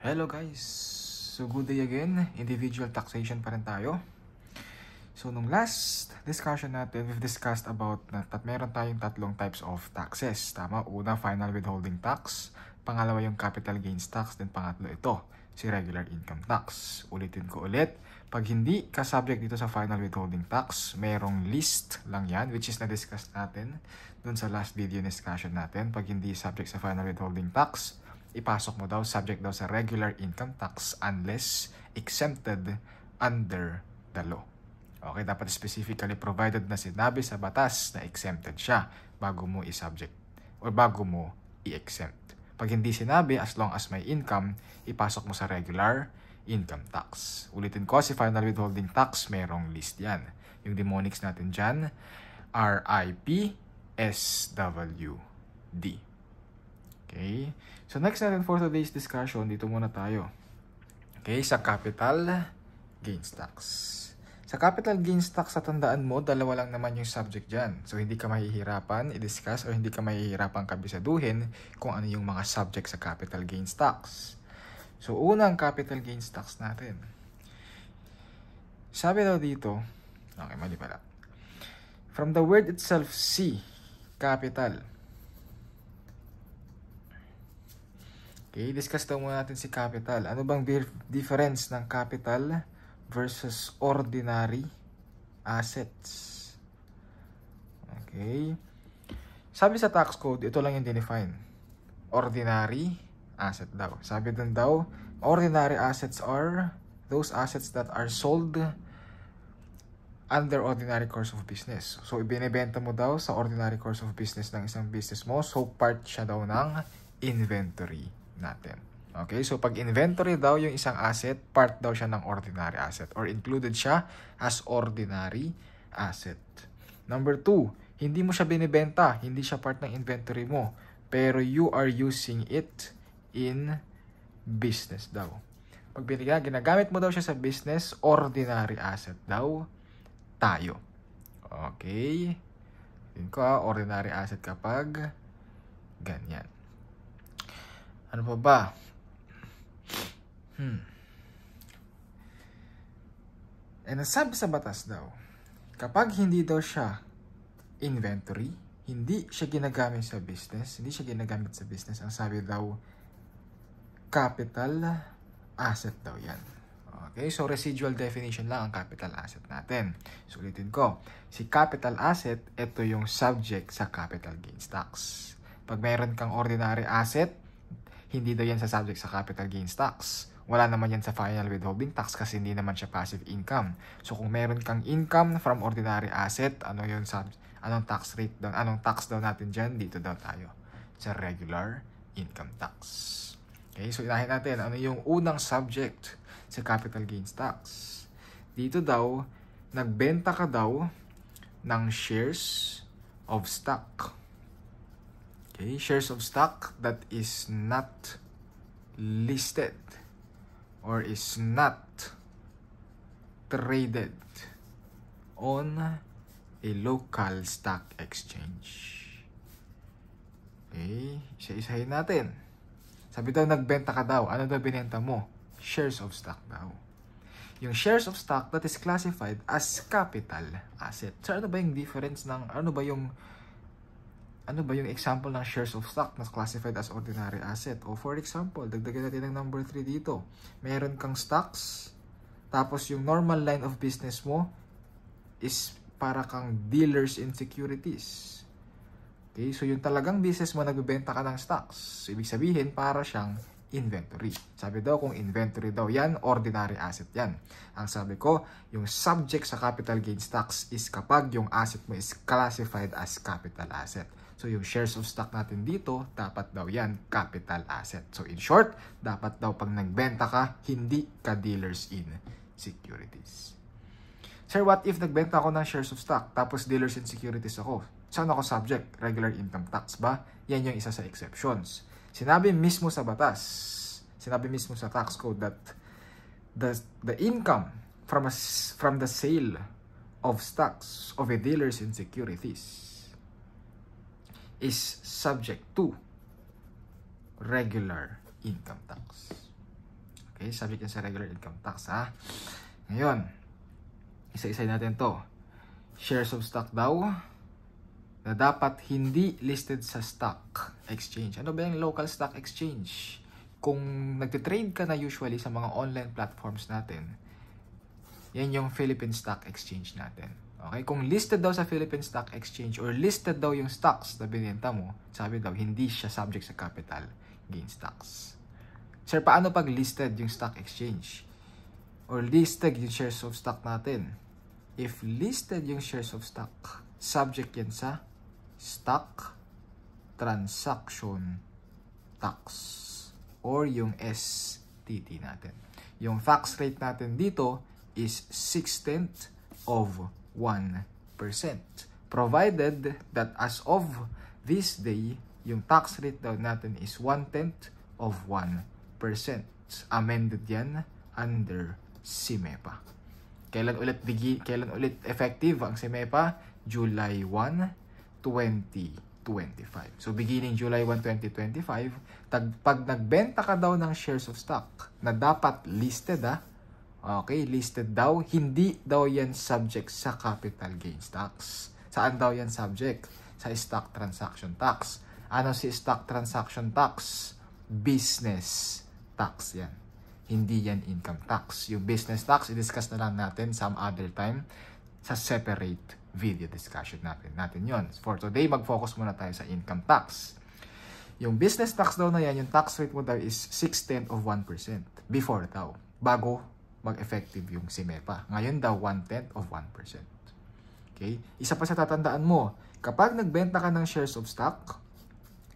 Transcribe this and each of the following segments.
Hello guys! So good day again. Individual taxation pa rin tayo. So nung last discussion natin, we've discussed about that meron tayong tatlong types of taxes. Tama? Una, final withholding tax. Pangalawa yung capital gains tax. Then pangatlo ito, si regular income tax. Ulitin ko ulit. Pag hindi ka subject dito sa final withholding tax, merong list lang yan, which is na-discuss natin dun sa last video discussion natin. Pag hindi subject sa final withholding tax, ipasok mo daw, subject daw sa regular income tax unless exempted under the law. Okay, dapat specifically provided na sinabi sa batas na exempted siya bago mo i-subject or bago mo i-exempt. Pag hindi sinabi, as long as may income, ipasok mo sa regular income tax. Ulitin ko, si final withholding tax, merong list yan. Yung demonics natin dyan, RIP, SWD. Okay, so next natin for today's discussion, dito muna tayo. Okay, sa capital gains tax. Sa capital gains tax, sa tandaan mo, dalawa lang naman yung subject dyan. So, hindi ka mahihirapan i-discuss or hindi ka mahihirapan kabisaduhin kung ano yung mga subject sa capital gains tax. So, unang capital gains tax natin. Sabi daw dito, okay, mali pala. From the word itself, C, capital. Okay, discuss daw muna natin si capital. Ano bang difference ng capital versus ordinary assets? Okay. Sabi sa tax code, ito lang yung dinefine. Ordinary asset daw. Sabi dun daw, ordinary assets are those assets that are sold under ordinary course of business. So, ibinibenta mo daw sa ordinary course of business ng isang business mo. So, part siya daw ng inventory natin. Okay, so pag inventory daw yung isang asset, part daw siya ng ordinary asset or included siya as ordinary asset. Number 2, hindi mo siya binibenta, hindi siya part ng inventory mo, pero you are using it in business daw. Pag ginagamit mo daw siya sa business, ordinary asset daw tayo. Okay, yun ko, ordinary asset kapag ganyan. Ano pa ba? And nasabi sa batas daw, kapag hindi daw siya inventory, hindi siya ginagamit sa business, ang sabi daw, capital asset daw yan. Okay, so residual definition lang ang capital asset natin. So ulitin ko, si capital asset, ito yung subject sa capital gains tax. Pag mayroon kang ordinary asset, hindi daw yan sa subject sa capital gains tax. Wala naman yan sa final withholding tax kasi hindi naman siya passive income. So kung meron kang income from ordinary asset, anong tax rate daw, anong tax daw natin dyan? Dito daw tayo sa regular income tax. Okay, so inahin natin, ano yung unang subject sa capital gains tax? Dito daw, nagbenta ka daw ng shares of stock. Okay, shares of stock that is not listed or is not traded on a local stock exchange. Okay, isa-isahin natin. Sabi daw, nagbenta ka daw. Ano daw binenta mo? Shares of stock daw. Yung shares of stock that is classified as capital asset. So, ano ba yung difference ng, ano ba yung example ng shares of stock na classified as ordinary asset? O for example, dagdagan natin ng number 3 dito. Meron kang stocks, tapos yung normal line of business mo is para kang dealers in securities. Okay, so yung talagang business mo, nagbebenta ka ng stocks. So, ibig sabihin, para siyang inventory. Sabi daw, kung inventory daw yan, ordinary asset yan. Ang sabi ko, yung subject sa capital gains tax is kapag yung asset mo is classified as capital asset. So, yung shares of stock natin dito, dapat daw yan capital asset. So, in short, dapat daw pag nagbenta ka, hindi ka dealers in securities. Sir, what if nagbenta ako ng shares of stock, tapos dealers in securities ako? Saan ako subject? Regular income tax ba? Yan yung isa sa exceptions. Sinabi mismo sa batas, sinabi mismo sa tax code that the income from the sale of stocks of a dealers in securities is subject to regular income tax. Okay, subject yan sa regular income tax, ha. Ngayon, isa-isa natin to. Shares of stock daw na dapat hindi listed sa stock exchange. Ano ba yung local stock exchange? Kung nagtitrade ka na usually sa mga online platforms natin, yan yung Philippine Stock Exchange natin. Okay? Kung listed daw sa Philippine Stock Exchange or listed daw yung stocks na binenta mo, sabi daw, hindi siya subject sa capital gains tax. Sir, paano pag listed yung stock exchange? Or listed yung shares of stock natin? If listed yung shares of stock, subject yan sa stock transaction tax or yung STT natin. Yung tax rate natin dito is 1/16 of 1%. Provided that as of this day, yung tax rate daw natin is 1/10 of 1%. Amended yan under SIMEPA. Kailan ulit effective ang SIMEPA? July 1, 2025. So beginning July 1, 2025, pag nagbenta ka daw ng shares of stock na dapat listed, okay, listed daw, hindi daw yan subject sa capital gains tax. Saan daw yan subject? Sa stock transaction tax. Ano si stock transaction tax? Business tax yan. Hindi yan income tax. Yung business tax, i-discuss na lang natin some other time sa separate video discussion natin yon. For today, mag-focus muna tayo sa income tax. Yung business tax daw na yan, yung tax rate mo daw is 1/10 of 1%. Before daw. Bago mag-effective yung SIMEPA. Ngayon daw, 1/10 of 1%. Okay? Isa pa sa tatandaan mo, kapag nagbenta ka ng shares of stock,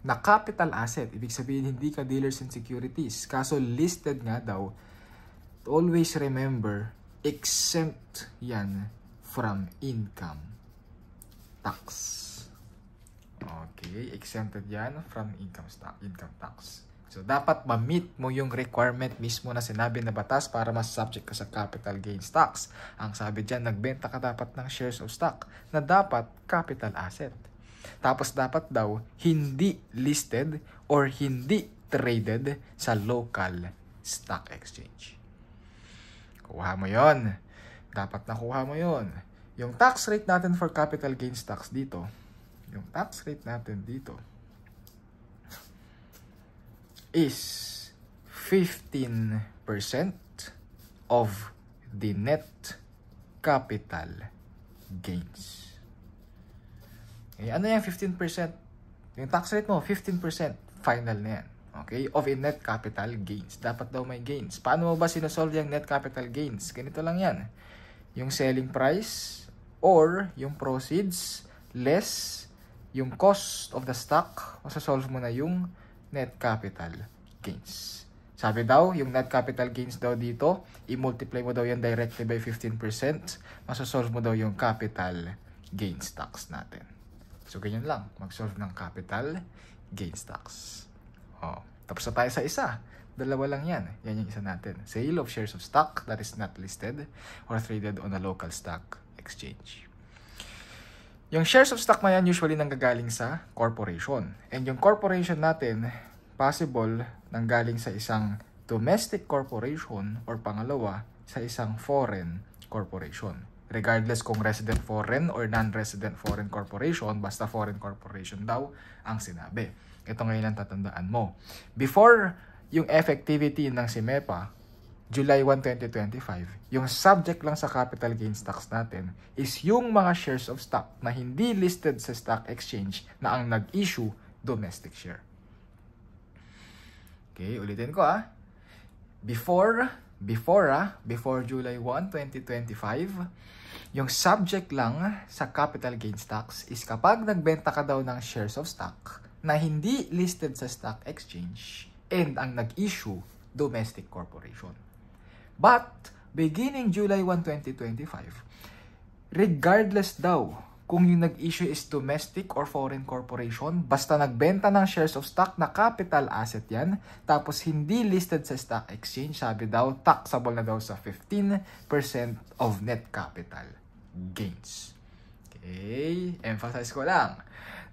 na capital asset, ibig sabihin hindi ka dealers in securities. Kaso listed nga daw, always remember, exempt yan from income tax. Okay, exempted yan from income tax. So, dapat ma-meet mo yung requirement mismo na sinabi na batas para mas-subject ka sa capital gains tax. Ang sabi dyan, nagbenta ka dapat ng shares of stock na dapat capital asset. Tapos dapat daw hindi listed or hindi traded sa local stock exchange. Kuha mo yon. Dapat nakuha mo yon. Yung tax rate natin for capital gains tax dito, yung tax rate natin dito is 15% of the net capital gains. Okay, ano yung 15%? Yung tax rate mo, 15%. Final na yan. Okay? Of a net capital gains. Dapat daw may gains. Paano mo ba sinosolve yung net capital gains? Ganito lang yan. Yung selling price or yung proceeds less yung cost of the stock, masasolve mo na yung net capital gains. Sabi daw, yung net capital gains daw dito, i-multiply mo daw yan directly by 15%, masasolve mo daw yung capital gains tax natin. So, ganyan lang. Mag-solve ng capital gains tax. Tapos na tayo sa isa. Dalawa lang yan. Yan yung isa natin. Sale of shares of stock that is not listed or traded on a local stock exchange. Yung shares of stock na yan usually nanggagaling sa corporation. And yung corporation natin, possible nanggaling sa isang domestic corporation or pangalawa sa isang foreign corporation. Regardless kung resident foreign or non-resident foreign corporation, basta foreign corporation daw ang sinabi. Ito ngayon ang tatandaan mo. Before yung effectivity ng SIMEPA, July 1, 2025, yung subject lang sa capital gains tax natin is yung mga shares of stock na hindi listed sa stock exchange na ang nag-issue domestic share. Okay, ulitin ko Before July 1, 2025, yung subject lang sa capital gains tax is kapag nagbenta ka daw ng shares of stock na hindi listed sa stock exchange and ang nag-issue domestic corporation. But, beginning July 1, 2025, regardless daw kung yung nag-issue is domestic or foreign corporation, basta nagbenta ng shares of stock na capital asset yan, tapos hindi listed sa stock exchange, sabi daw, taxable na daw sa 15% of net capital gains. Okay, emphasize ko lang.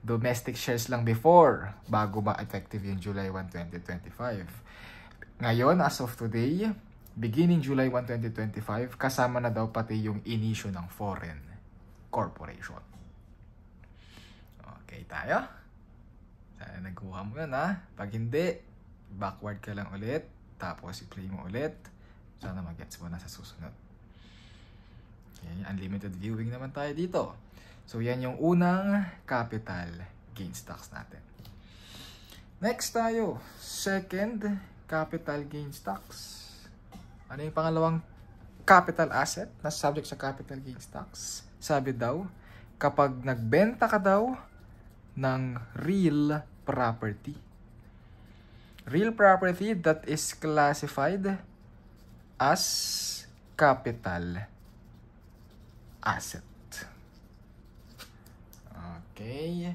Domestic shares lang before, bago ba effective yung July 1, 2025. Ngayon, as of today, beginning July 1, 2025, kasama na daw pati yung inisyo ng foreign corporation. Okay tayo? Sana nagkuha mo yan ha. Pag hindi, backward ka lang ulit. Tapos i-play mo ulit. Sana mag-gets mo na sa susunod. Okay, unlimited viewing naman tayo dito. So yan yung unang capital gain stocks natin. Next tayo, second capital gain stocks. Ano yung pangalawang capital asset na subject sa capital gain stocks? Sabi daw, kapag nagbenta ka daw ng real property. Real property that is classified as capital asset. Okay.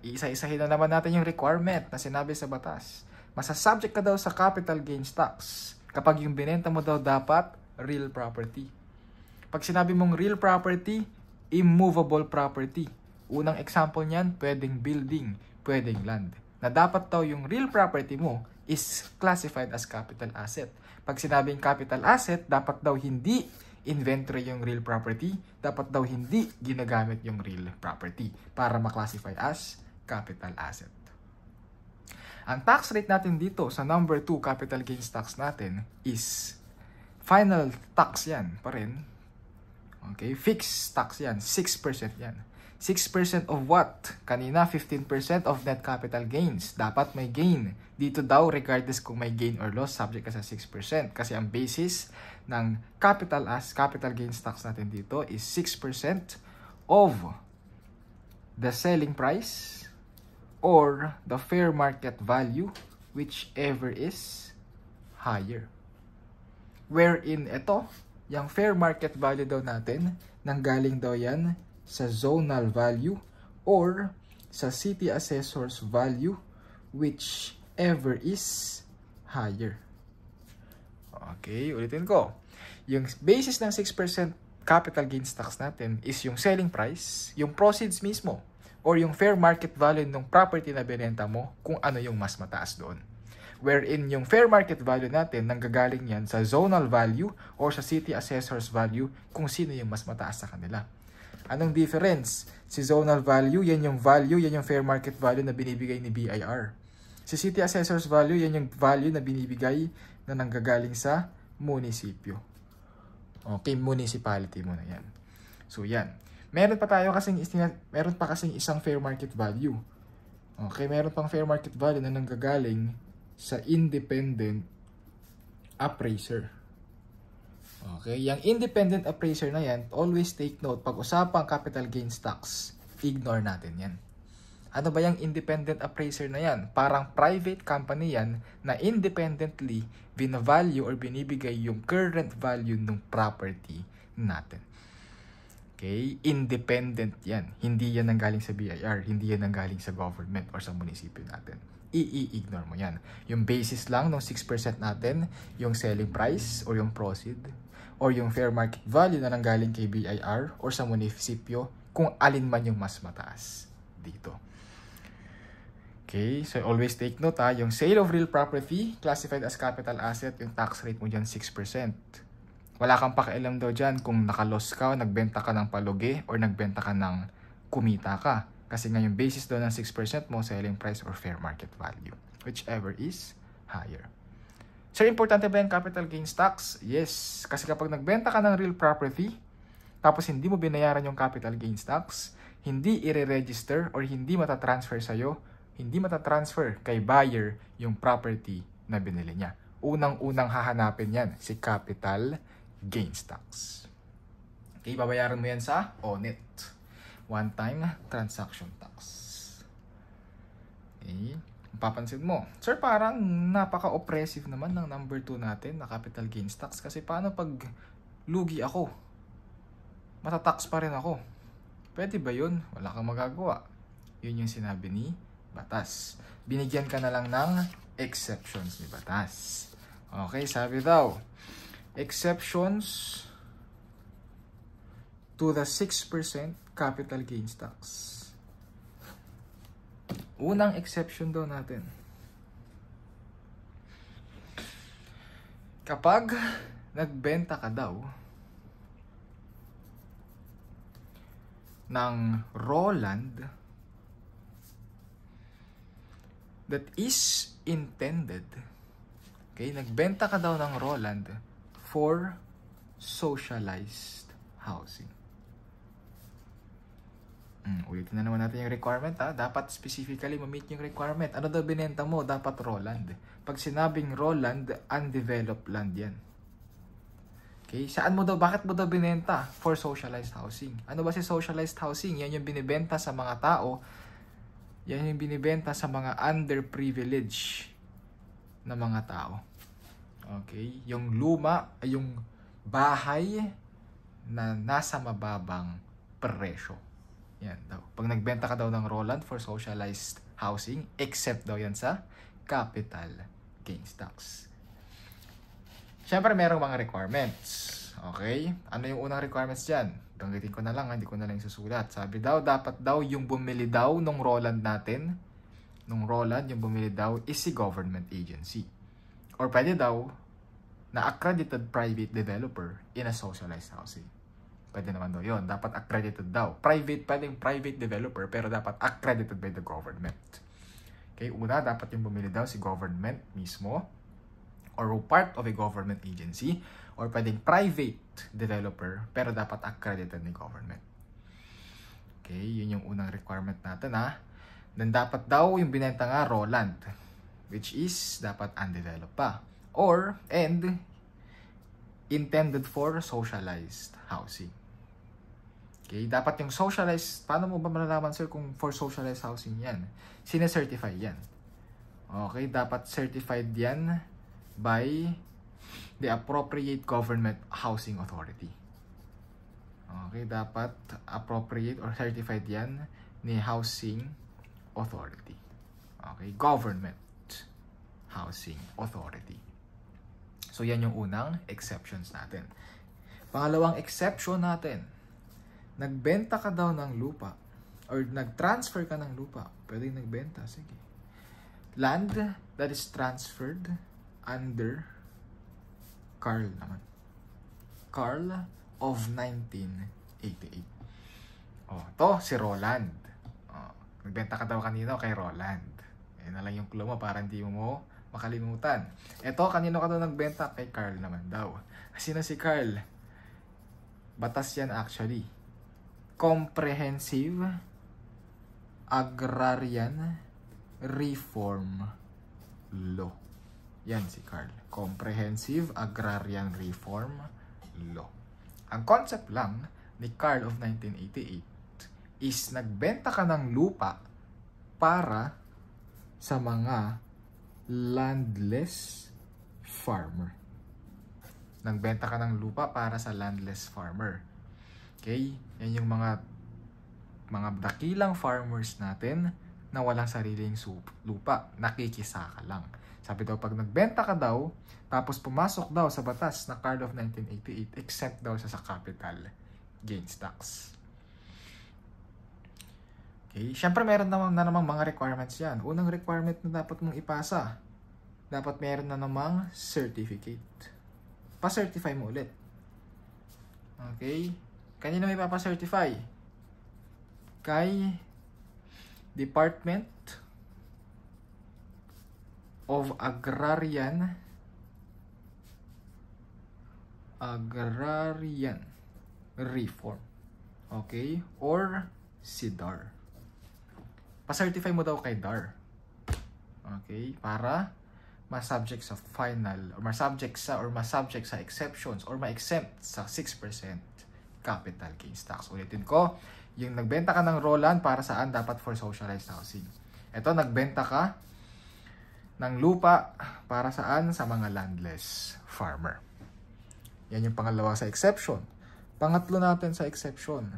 Isa-isahin na naman natin yung requirement na sinabi sa batas. Masasubject ka daw sa capital gain stocks kapag yung binenta mo daw dapat real property. Pag sinabi mong real property, immovable property. Unang example niyan, pwedeng building, pwedeng land. Na dapat daw yung real property mo is classified as capital asset. Pag sinabing capital asset, dapat daw hindi inventory yung real property, dapat daw hindi ginagamit yung real property para maklasify as capital asset. Ang tax rate natin dito sa number 2 capital gains tax natin is final tax yan pa rin. Okay, fixed tax yan, 6% yan. 6% of what? Kanina, 15% of net capital gains. Dapat may gain. Dito daw, regardless kung may gain or loss, subject ka sa 6%. Kasi ang basis ng capital gains tax natin dito is 6% of the selling price or the fair market value, whichever is higher. Wherein ito, yung fair market value daw natin, nanggaling daw yan sa zonal value or sa city assessor's value, whichever is higher. Okay, ulitin ko. Yung basis ng 6% capital gains tax natin is yung selling price, yung proceeds mismo, or yung fair market value ng property na binenta mo kung ano yung mas mataas doon. Wherein yung fair market value natin, nanggagaling yan sa zonal value or sa city assessor's value kung sino yung mas mataas sa kanila. Anong difference? Si zonal value, yan yung fair market value na binibigay ni BIR. Si city assessor's value, yan yung value na binibigay na nanggagaling sa munisipyo. Okay, municipality muna yan. So yan. Meron pa kasing isang fair market value. Okay, meron pang fair market value na nanggagaling sa independent appraiser. Okay, yung independent appraiser na yan, always take note, pag usapang capital gains tax, ignore natin yan. Ano ba yung independent appraiser na yan? Parang private company yan na independently binavalue or binibigay yung current value ng property natin. Okay, independent yan. Hindi yan nanggaling sa BIR, hindi yan nanggaling sa government or sa munisipyo natin. I-ignore mo yan. Yung basis lang ng 6% natin, yung selling price or yung proceed, or yung fair market value na nanggaling kay BIR or sa munisipyo, kung alin man yung mas mataas dito. Okay, so always take note ha, yung sale of real property, classified as capital asset, yung tax rate mo dyan 6%. Wala kang pakialam daw dyan kung nakalos ka o nagbenta ka ng palugi or nagbenta ka ng kumita ka. Kasi nga yung basis doon ng 6% mo, selling price or fair market value, whichever is higher. So, importante ba yung capital gains tax? Yes. Kasi kapag nagbenta ka ng real property, tapos hindi mo binayaran yung capital gains tax, hindi i-register or hindi matatransfer sa'yo, hindi matatransfer kay buyer yung property na binili niya. Unang-unang hahanapin yan, si capital gains tax. Okay, babayaran mo yan sa ONIT. One-time transaction tax. Okay. Papansin mo, sir, parang napaka-oppressive naman ng number 2 natin na capital gains tax. Kasi paano pag lugi ako? Matatax pa rin ako. Pwede ba yun? Wala kang magagawa. Yun yung sinabi ni Batas. Binigyan ka na lang ng exceptions ni Batas. Okay, sabi daw, exceptions to the 6% capital gains tax. Unang exception daw natin. Kapag nagbenta ka daw ng Roland that is intended, okay, nagbenta ka daw ng Roland for socialized housing. Ulitin na naman natin yung requirement, ha. Dapat specifically ma-meet yung requirement. Ano daw binenta mo? Dapat Roland. Pag sinabing Roland, undeveloped land yan. Okay, saan mo daw, bakit mo daw binenta? For socialized housing. Ano ba si socialized housing? Yan yung binibenta sa mga tao. Yan yung binibenta sa mga underprivileged na mga tao. Okay, yung yung bahay na nasa mababang presyo. Yan daw. Pag nagbenta ka daw ng Roland for socialized housing, except daw yan sa capital gains tax. Siyempre, merong mga requirements. Okay? Ano yung unang requirements dyan? Banggitin ko na lang, hindi ko na lang susulat. Sabi daw, dapat daw yung bumili daw nung Roland natin, nung Roland, yung bumili daw is si government agency. Or pwede daw na accredited private developer in a socialized housing. Pwede naman daw yun. Dapat accredited daw. Pwedeng private developer, pero dapat accredited by the government. Okay, una, dapat yung bumili daw si government mismo, or part of a government agency, or pwedeng private developer, pero dapat accredited ni government. Okay, yun yung unang requirement natin, ha. Then dapat daw yung binenta nga Roland, which is dapat undeveloped pa. And intended for socialized housing. Okay, dapat yung socialized, paano mo ba malalaman, sir, kung for socialized housing yan? Sine-certify yan. Okay, dapat certified yan by the appropriate government housing authority. Okay, dapat appropriate or certified yan ni housing authority. Okay, government housing authority. So, yan yung unang exceptions natin. Pangalawang exception natin, nagbenta ka daw ng lupa or nag-transfer ka ng lupa. Pwedeng nagbenta, sige. Land that is transferred under Carl naman. Carl of 1988. Oh, to si Roland. Oh, nagbenta ka daw kanino kay Roland. Yan na lang yung clue mo para hindi mo makalimutan. Ito, kanino ka daw nagbenta? Kay Carl naman daw. Sino si Carl? Batas yan actually. Comprehensive Agrarian Reform Law. Yan si Carl. Comprehensive Agrarian Reform Law. Ang concept lang ni Carl of 1988 is nagbenta ka ng lupa para sa mga landless farmer. Nagbenta ka ng lupa para sa landless farmer. Okay? Yan yung mga dakilang farmers natin na walang sariling lupa. Nakikisaka lang. Sabi daw, pag nagbenta ka daw, tapos pumasok daw sa batas na Carl of 1988, exempt daw sa capital gains tax. Okay? Siyempre, meron na namang mga requirements yan. Unang requirement na dapat mong ipasa, dapat meron na namang certificate. Pa-certify mo ulit. Okay? Kanino may papacertify? Kay Department of Agrarian Reform. Okay? Or si DAR. Pa-certify mo daw kay DAR. Okay? Para ma-subject sa final, or ma-subject sa exceptions, or ma-exempt sa 6% capital gains tax. Ulitin ko, yung nagbenta ka ng Roland para saan? Dapat for socialized housing. Ito, nagbenta ka ng lupa para saan? Sa mga landless farmer. Yan yung pangalawa sa exception. Pangatlo natin sa exception,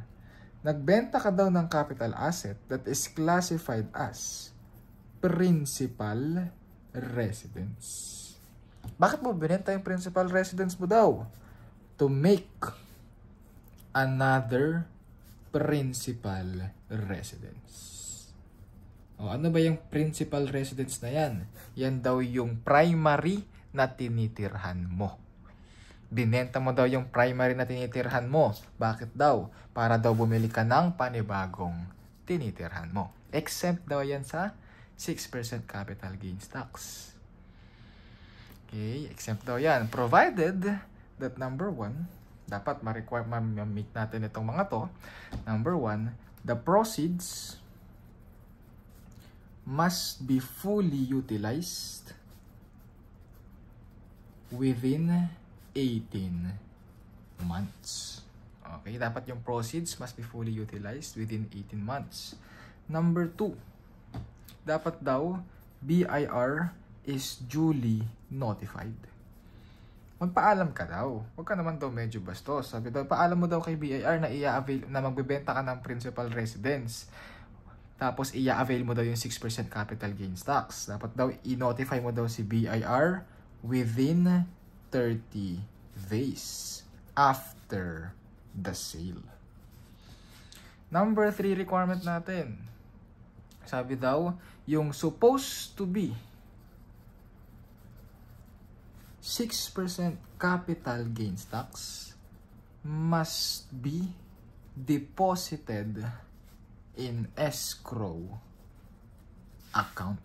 nagbenta ka daw ng capital asset that is classified as principal residence. Bakit mo binenta yung principal residence mo daw? To make another principal residence. O, ano ba yung principal residence na yan? Yan daw yung primary na tinitirhan mo. Binenta mo daw yung primary na tinitirhan mo. Bakit daw? Para daw bumili ka ng panibagong tinitirhan mo. Exempt daw yan sa 6% capital gains tax. Okay, exempt daw yan. Provided that number 1, dapat ma-make natin itong mga to. Number 1, the proceeds must be fully utilized within 18 months. Okay, dapat yung proceeds must be fully utilized within 18 months. Number 2, dapat daw BIR is duly notified. Magpaalam ka daw. Huwag ka naman daw medyo bastos. Sabi daw, paalam mo daw kay BIR na i-avail na magbebenta ka ng principal residence. Tapos i-avail mo daw yung 6% capital gains tax. Dapat daw i-notify mo daw si BIR within 30 days after the sale. Number 3 requirement natin. Sabi daw, yung supposed to be 6% capital gains tax must be deposited in escrow account.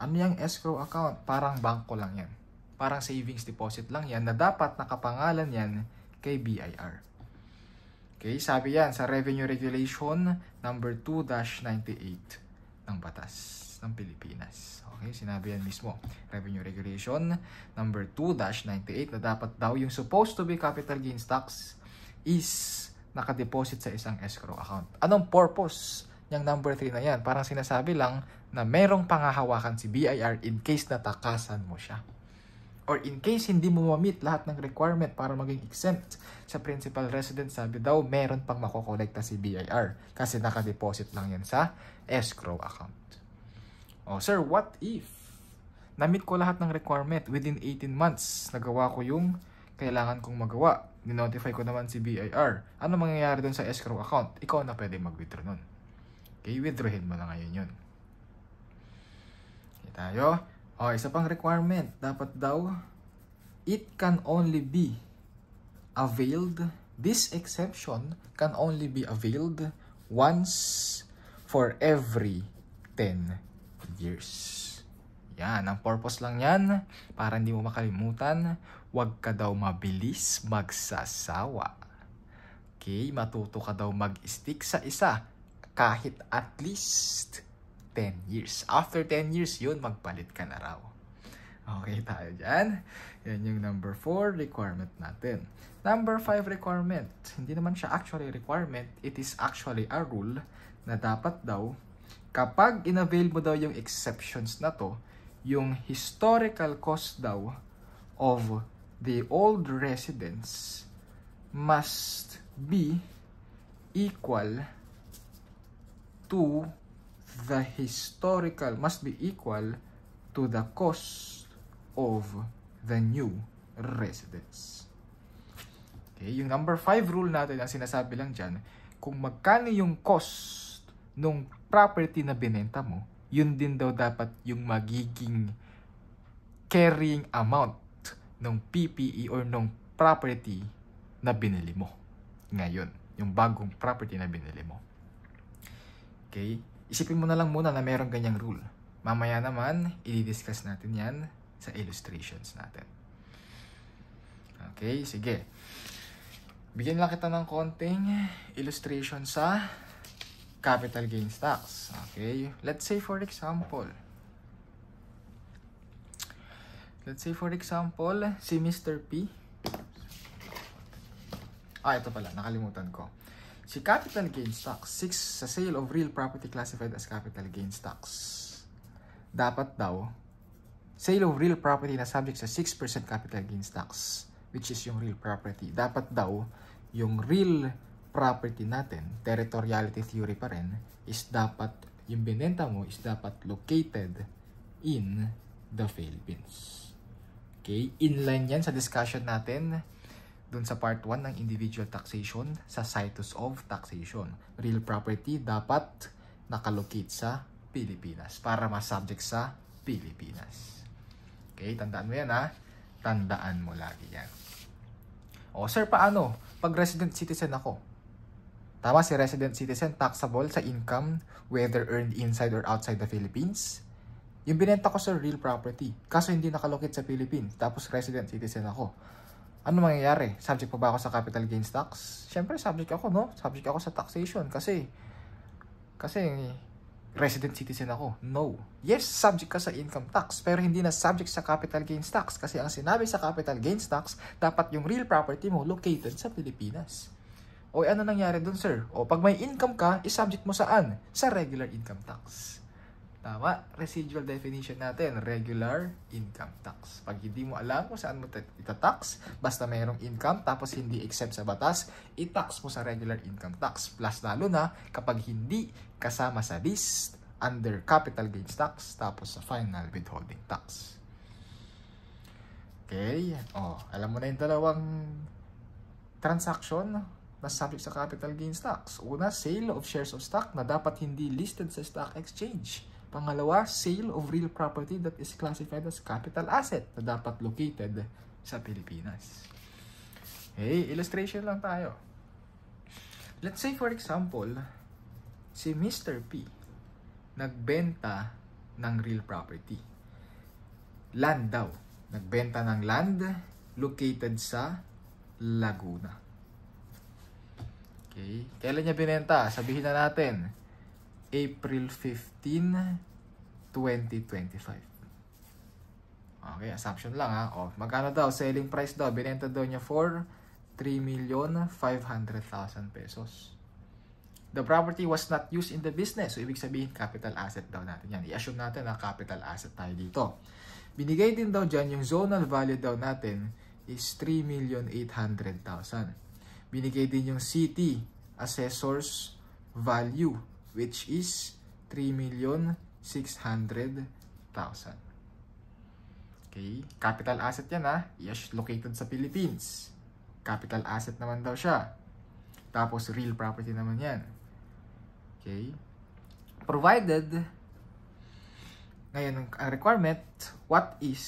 Ano yung escrow account? Parang bangko lang yan. Parang savings deposit lang yan na dapat nakapangalan yan kay BIR. Okay, sabi yan sa Revenue Regulation number 2-98 ng Batas ng Pilipinas. Okay, sinabi yan mismo. Revenue Regulation number 2-98 na dapat daw yung supposed to be capital gains tax is nakadeposit sa isang escrow account. Anong purpose yung number 3 na yan? Parang sinasabi lang na merong pangahawakan si BIR in case natakasan mo siya. Or in case hindi mo ma-meet lahat ng requirement para maging exempt sa principal residence, sabi daw, meron pang makokolekta si BIR kasi nakadeposit lang yan sa escrow account. Oh, sir, what if na-meet ko lahat ng requirement within 18 months, nagawa ko yung kailangan kong magawa, dinotify ko naman si BIR, ano mangyayari dun sa escrow account? Ikaw na pwede mag-withdraw nun. Okay, withdrawin mo na ngayon yun. Okay tayo. O, isa pang requirement. Dapat daw, it can only be availed, this exception can only be availed once for every 10 years. Yan, ang purpose lang yan, para hindi mo makalimutan, huwag ka daw mabilis magsasawa. Okay, matuto ka daw mag-stick sa isa, kahit at least 10 years. After 10 years, yun, magpalit ka na raw. Okay tayo dyan. Yan yung number 4 requirement natin. Number 5 requirement. Hindi naman siya actually requirement. It is actually a rule na dapat daw, kapag inavail mo daw yung exceptions na to, yung historical cost daw of the old residence must be equal to the historical, must be equal to the cost of the new residence. Okay, yung number 5 rule natin, ang sinasabi lang dyan, kung magkano yung cost nung property na binenta mo, yun din daw dapat yung magiging carrying amount ng PPE or ng property na binili mo. Ngayon, yung bagong property na binili mo. Okay? Isipin mo na lang muna na mayroong ganyang rule. Mamaya naman, i-discuss natin yan sa illustrations natin. Okay, sige. Bigyan lang kita ng konting illustration sa capital gains tax. Okay, let's say for example, si Mr. P. Ito pala, nakalimutan ko. Si capital gains tax, 6 sa sale of real property classified as capital gains tax. Dapat daw, sale of real property na subject sa 6% capital gains tax, which is yung real property. Dapat daw, yung real property natin, territoriality theory pa rin, is dapat, yung binenta mo is dapat located in the Philippines. Okay? Inline yan sa discussion natin dun sa part 1 ng individual taxation sa situs of taxation. Real property dapat nakalocate sa Pilipinas para ma-subject sa Pilipinas. Okay, tandaan mo yan ha. Tandaan mo lagi yan. O, sir, paano? Pag resident citizen ako. Tama, si resident citizen, taxable sa income, whether earned inside or outside the Philippines. Yung binenta ko sa real property, kaso hindi nakalocate sa Philippines, tapos resident citizen ako. Ano mangyayari? Subject pa ba ako sa capital gains tax? Siyempre, subject ako, no? Subject ako sa taxation kasi resident citizen ako. No. Yes, subject ka sa income tax, pero hindi na subject sa capital gains tax kasi ang sinabi sa capital gains tax, dapat yung real property mo located sa Pilipinas. O ano nangyari dun, sir? O pag may income ka, is-subject mo saan? Sa regular income tax. Tama, residual definition natin, regular income tax. Pag hindi mo alam kung saan mo ita-tax, basta mayroong income tapos hindi exempt sa batas, i-tax mo sa regular income tax. Plus lalo na kapag hindi kasama sa list under capital gains tax tapos sa final withholding tax. Okay, alam mo na yung dalawang transaction na subject sa capital gains tax. Una, sale of shares of stock na dapat hindi listed sa stock exchange. Pangalawa, sale of real property that is classified as capital asset na dapat located sa Pilipinas. Okay, illustration lang tayo. Let's say for example, si Mr. P nagbenta ng real property. Land daw. Nagbenta ng land located sa Laguna. Okay, kailan niya binenta? Sabihin na natin, April 15, 2025. Okay, assumption lang ha. Magkano daw? Selling price daw. Binenta daw niya for 3,500,000 pesos. The property was not used in the business. So, ibig sabihin, capital asset daw natin yan. I-assume natin na capital asset tayo dito. Binigay din daw dyan, yung zonal value daw natin is 3,800,000. Binigay din yung city assessor's value, which is 3,600,000. Okay, capital asset yan ha. Yes, located sa Philippines. Capital asset naman daw siya. Tapos real property naman yan. Okay, provided, ngayon ang requirement, what is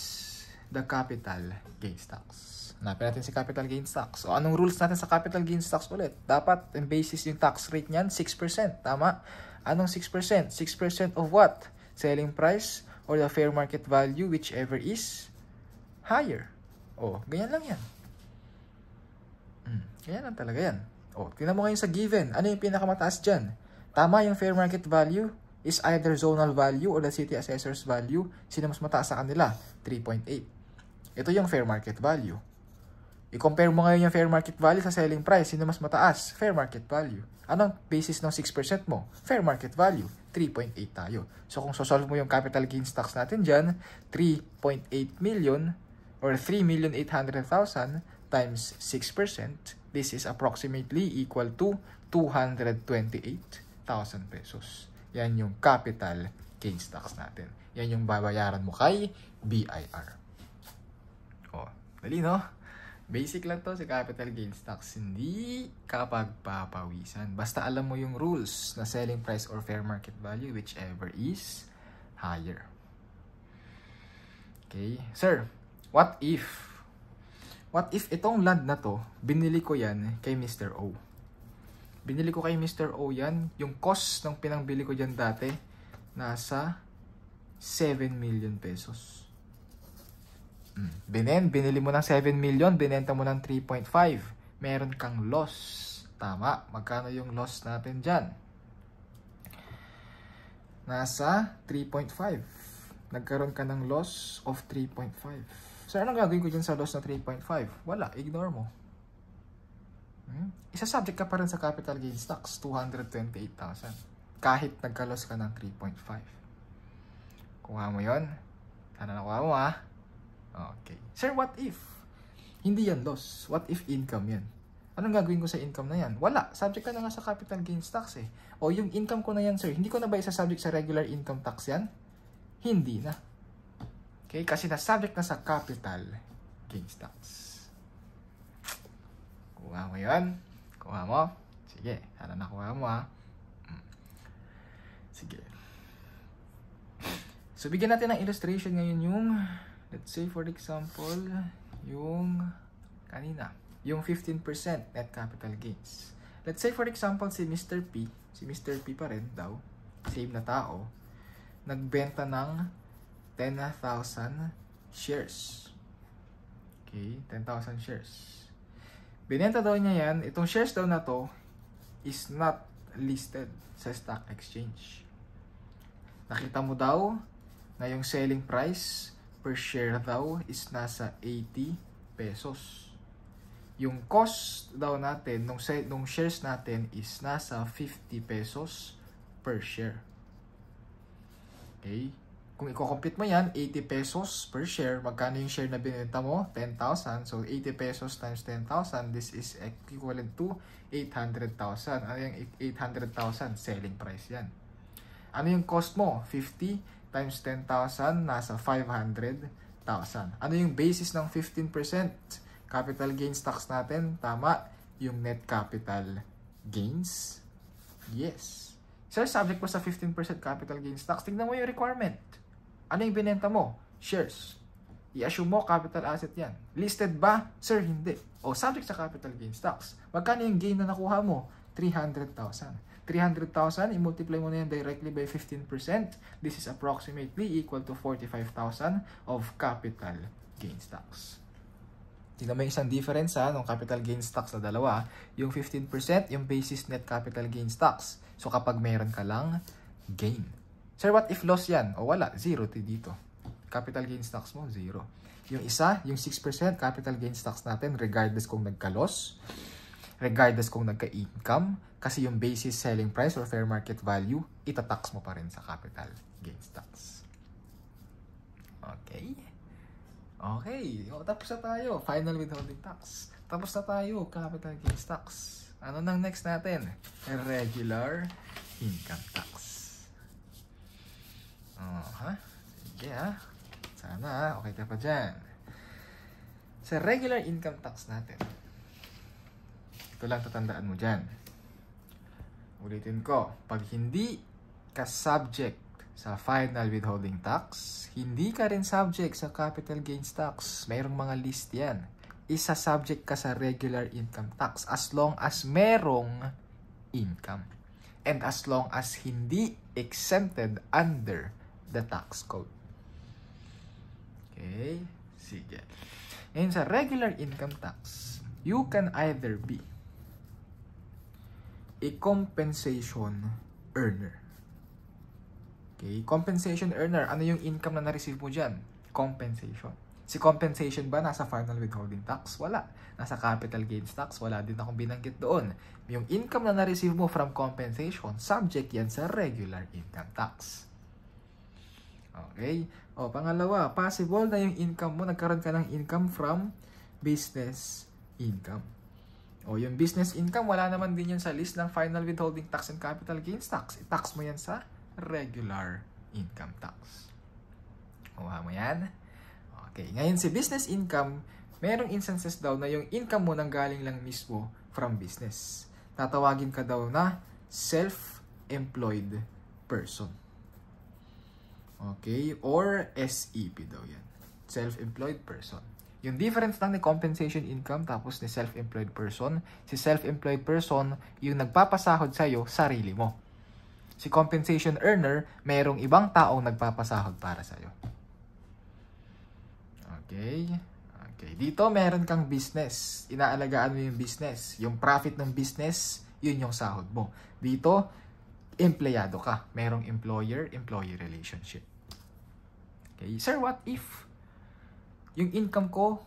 the capital gains tax? Hanapin natin si capital gains tax. So, anong rules natin sa capital gains tax ulit? Dapat, ang basis yung tax rate niyan, 6%. Tama? Anong 6%? 6% of what? Selling price or the fair market value, whichever is higher. Ganyan lang yan. Ganyan lang talaga yan. Tingnan mo ngayon sa given. Ano yung pinakamataas dyan? Tama, yung fair market value is either zonal value or the city assessor's value. Sino mas mataas sa kanila? 3.8. Ito yung fair market value. I-compare mo ngayon yung fair market value sa selling price. Sino mas mataas? Fair market value. Anong basis ng 6% mo? Fair market value. 3.8 tayo. So, kung sosolve mo yung capital gains tax natin dyan, 3.8 million or 3,800,000 times 6%, this is approximately equal to 228,000 pesos. Yan yung capital gains tax natin. Yan yung babayaran mo kay BIR. Dali no? Basic lang to sa capital gains tax. Hindi kapag papawisan. Basta alam mo yung rules na selling price or fair market value, whichever is higher. Okay. Sir, what if itong land na to, binili ko yan kay Mr. O. Binili ko kay Mr. O yan. Yung cost ng pinangbili ko dyan dati, nasa 7 million pesos. Binili mo ng 7 million, binenta mo ng 3.5. Meron kang loss. Tama. Magkano yung loss natin dyan? Nasa 3.5. Nagkaroon ka ng loss of 3.5. So, anong gagawin ko dyan sa loss na 3.5? Wala. Ignore mo. Isa-subject ka pa rin sa capital gains tax, 228,000. Kahit nagka-loss ka ng 3.5. Kuha mo yon. Sana nakuha mo ha. Okay. Sir, what if? Hindi yan loss. What if income yan? Anong gagawin ko sa income na yan? Wala. Subject ka na nga sa capital gains tax eh. Yung income ko na yan, sir. Hindi ko na ba isa-subject sa regular income tax yan? Hindi na. Okay? Kasi na-subject na sa capital gains tax. Kuha mo yan. Kuha mo. Sige. Sana nakuha mo ha. Sige. So, bigyan natin ng illustration ngayon yung, let's say for example, yung kanina. yung 15% net capital gains. Let's say for example si Mr. P pa rin daw, same na tao, nagbenta ng 10,000 shares. Okay, 10,000 shares. Binenta daw niya yan, itong shares daw na to is not listed sa stock exchange. Nakita mo daw na yung selling price per share daw is nasa 80 pesos. Yung cost daw natin nung shares natin is nasa 50 pesos per share. Okay? Kung i-compute mo yan, 80 pesos per share, magkano yung share na binenta mo? 10,000. So, 80 pesos times 10,000, this is equivalent to 800,000. Ano yung 800,000? Selling price yan. Ano yung cost mo? 50 times 10,000, nasa 500,000. Ano yung basis ng 15% capital gains tax natin? Tama, yung net capital gains. Yes. Sir, subject po sa 15% capital gains tax. Tingnan mo yung requirement. Ano yung binenta mo? Shares. I-assume mo capital asset yan. Listed ba? Sir, hindi. O, subject sa capital gains tax. Magkano yung gain na nakuha mo? 300,000. 300,000, i-multiply mo na yan directly by 15%. This is approximately equal to 45,000 of capital gains tax. Tingnan mo yung isang difference ng capital gains tax na dalawa. Yung 15%, yung basis net capital gains tax. So, kapag meron ka lang, gain. Sir, what if loss yan? O wala, 0 dito. Capital gains tax mo, 0. Yung isa, yung 6% capital gains tax natin, regardless kung nagka-loss, regardless kung nagka-income, kasi yung basis selling price or fair market value, itatax mo pa rin sa capital gains tax. Okay? Okay. O, tapos na tayo. Final withholding tax. Tapos na tayo. Capital gains tax. Ano nang next natin? Regular income tax. Sige Sana okay ka pa dyan. Sa regular income tax natin, ito lang tatandaan mo dyan. Ulitin ko, pag hindi ka subject sa final withholding tax, hindi ka rin subject sa capital gains tax. Mayroong mga list yan. Isa subject ka sa regular income tax as long as merong income. And as long as hindi exempted under the tax code. Okay? Sige. Ngayon sa regular income tax, you can either be a compensation earner. Okay? Compensation earner. Ano yung income na na-receive mo dyan? Compensation. Si compensation ba nasa final withholding tax? Wala. Nasa capital gains tax? Wala din akong binanggit doon. Yung income na na-receive mo from compensation, subject yan sa regular income tax. Okay? O, pangalawa, possible na yung income mo, nagkaroon ka ng income from business income. O, yung business income, wala naman din yun sa list ng final withholding tax and capital gains tax. I-tax mo yan sa regular income tax. Kuha mo yan? Okay. Ngayon, si business income, merong instances daw na yung income mo nanggaling lang mismo from business. Tatawagin ka daw na self-employed person. Okay? Or SEP daw yan. Self-employed person. Yung difference lang ni compensation income tapos ni self-employed person. Si self-employed person, yung nagpapasahod sa'yo, sarili mo. Si compensation earner, mayroong ibang taong nagpapasahod para sa'yo. Okay? Okay. Dito, meron kang business. Inaalagaan mo yung business. Yung profit ng business, yun yung sahod mo. Dito, empleyado ka. Merong employer-employee relationship. Okay. Sir, what if yung income ko,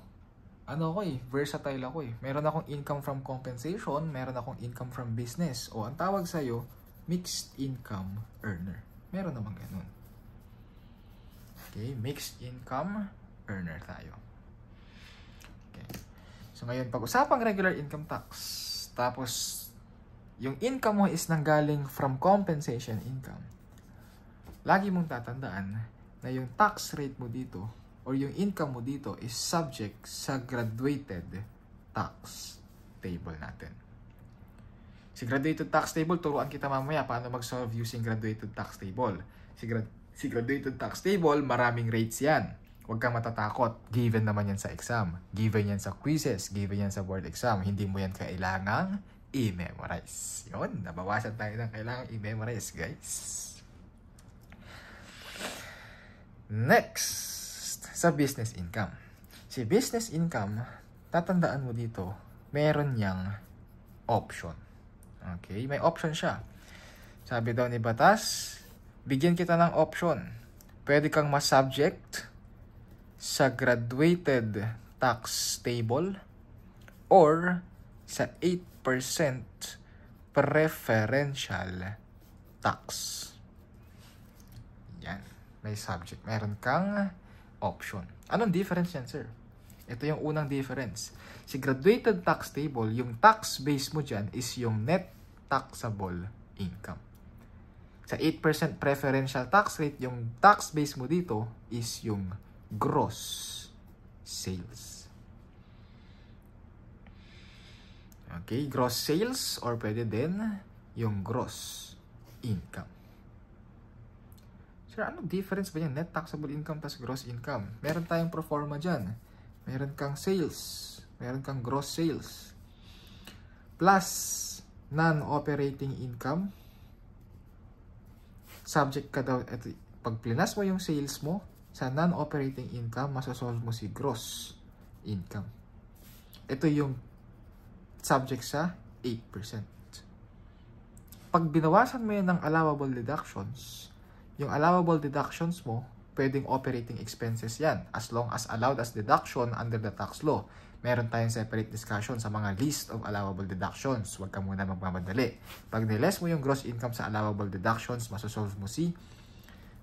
versatile ako eh. Meron akong income from compensation, meron akong income from business. O, ang tawag sa'yo, mixed income earner. Meron naman ganun. Okay, mixed income earner tayo. Okay. So, ngayon, pag-usapang regular income tax, tapos, yung income mo is nanggaling from compensation income. Lagi mong tatandaan na yung tax rate mo dito or yung income mo dito is subject sa graduated tax table natin. Si graduated tax table, turuan kita mamaya paano mag-solve using graduated tax table. Si graduated tax table, maraming rates yan. Huwag kang matatakot. Given naman yan sa exam. Given yan sa quizzes. Given yan sa board exam. Hindi mo yan kailangang i-memorize. Yun, nabawasan tayo ng kailangang i-memorize, guys. Next, sa business income. Si business income, tatandaan mo dito, meron niyang option. Okay, may option siya. Sabi daw ni Batas, bigyan kita ng option. Pwede kang ma-subject sa graduated tax table or sa 8% preferential tax. Yan, may subject. Meron kang option. Anong difference yan, sir? Ito yung unang difference. Si graduated tax table, yung tax base mo dyan is yung net taxable income. Sa 8% preferential tax rate, yung tax base mo dito is yung gross sales. Okay, gross sales or pwede din yung gross income. Sir, anong difference ba yung net taxable income tas gross income? Meron tayong pro forma dyan. Meron kang sales. Meron kang gross sales. Plus non-operating income. Subject ka daw, pag plinas mo yung sales mo, sa non-operating income, masasolve mo si gross income. Ito yung subject sa 8%. Pag binawasan mo yan ng allowable deductions, yung allowable deductions mo, pwedeng operating expenses yan, as long as allowed as deduction under the tax law. Meron tayong separate discussion sa mga list of allowable deductions. Huwag ka muna magmamadali. Pag niles mo yung gross income sa allowable deductions, masosolve mo si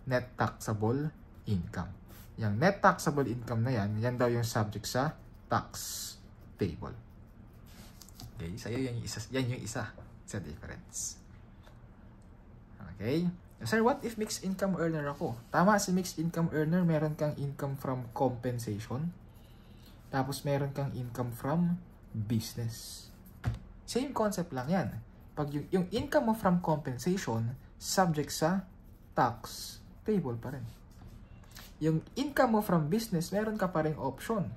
net taxable income. Yung net taxable income na yan, yan daw yung subject sa tax table. Okay, sa'yo yan yung isa sa difference. Okay? Sir, what if mixed income earner ako? Tama, si mixed income earner, meron kang income from compensation. Tapos meron kang income from business. Same concept lang yan. Pag yung income mo from compensation, subject sa tax table pa rin. Yung income mo from business, meron ka pa rin option.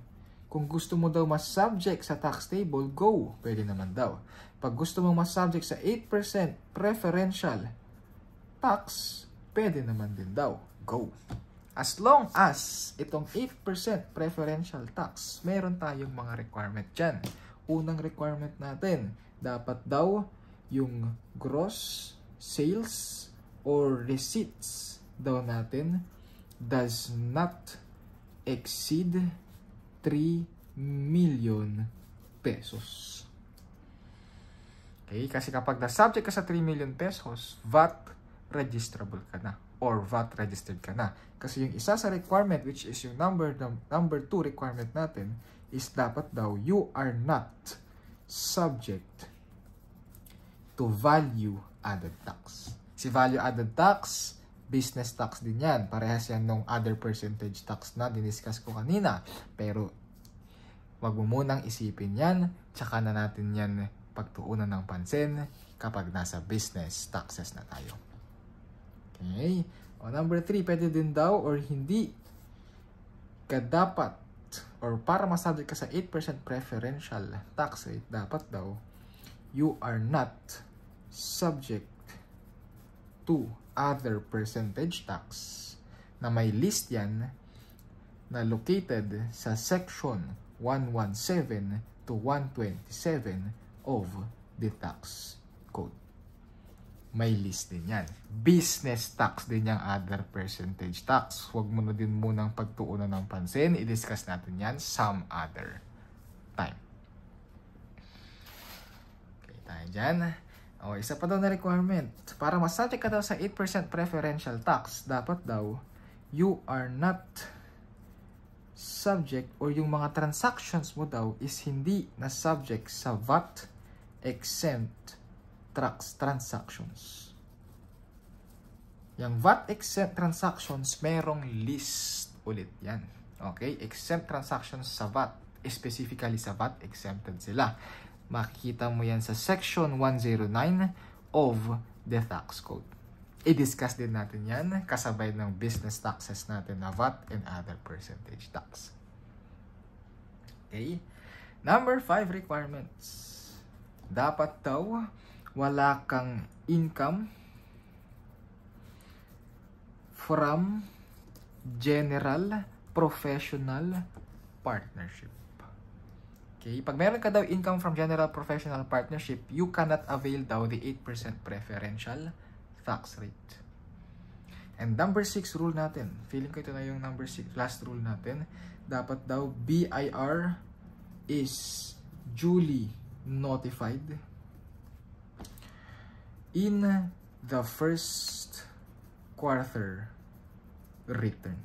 Kung gusto mo daw mas subject sa tax table, go. Pwede naman daw. Pag gusto mo mas subject sa 8% preferential tax, pwede naman din daw. Go. As long as itong 8% preferential tax, meron tayong mga requirement dyan. Unang requirement natin, dapat daw yung gross sales or receipts daw natin does not exceed 3 million pesos. Okay, kasi kapag na-subject ka sa 3 million pesos, VAT registrable ka na or VAT registered ka na. Kasi yung isa sa requirement, which is yung number 2 requirement natin, is dapat daw you are not subject to value added tax. Si value added tax, business tax din yan. Parehas yan nung other percentage tax na diniscuss ko kanina. Pero wag mo munang isipin yan, tsaka na natin yan pagtuunan ng pansin kapag nasa business taxes na tayo. Okay? O number 3, pwede din daw or hindi ka dapat or para masubject ka sa 8% preferential tax rate, dapat daw you are not subject to other percentage tax na may list yan na located sa section 117 to 127 of the tax code. May list din yan. Business tax din yung other percentage tax. Huwag mo na din munang pagtuunan ng pansin. I-discuss natin yan some other time. Okay, tayo dyan. O, isa pa daw na requirement. Para masubject ka daw sa 8% preferential tax, dapat daw you are not subject or yung mga transactions mo daw is hindi na subject sa VAT exempt transactions. Yung VAT exempt transactions, merong list ulit yan. Okay? Exempt transactions sa VAT, specifically sa VAT, exempted sila. Makikita mo yan sa section 109 of the tax code. i-discuss din natin yan kasabay ng business taxes natin na VAT and other percentage tax. Okay? Number 5 requirements. Dapat daw wala kang income from general professional partnership. Okay? Pag meron ka daw income from general professional partnership, you cannot avail daw the 8% preferential tax rate. And number 6 rule natin. Feeling ko ito na yung number 6 last rule natin. Dapat daw BIR is duly notified in the first quarter return.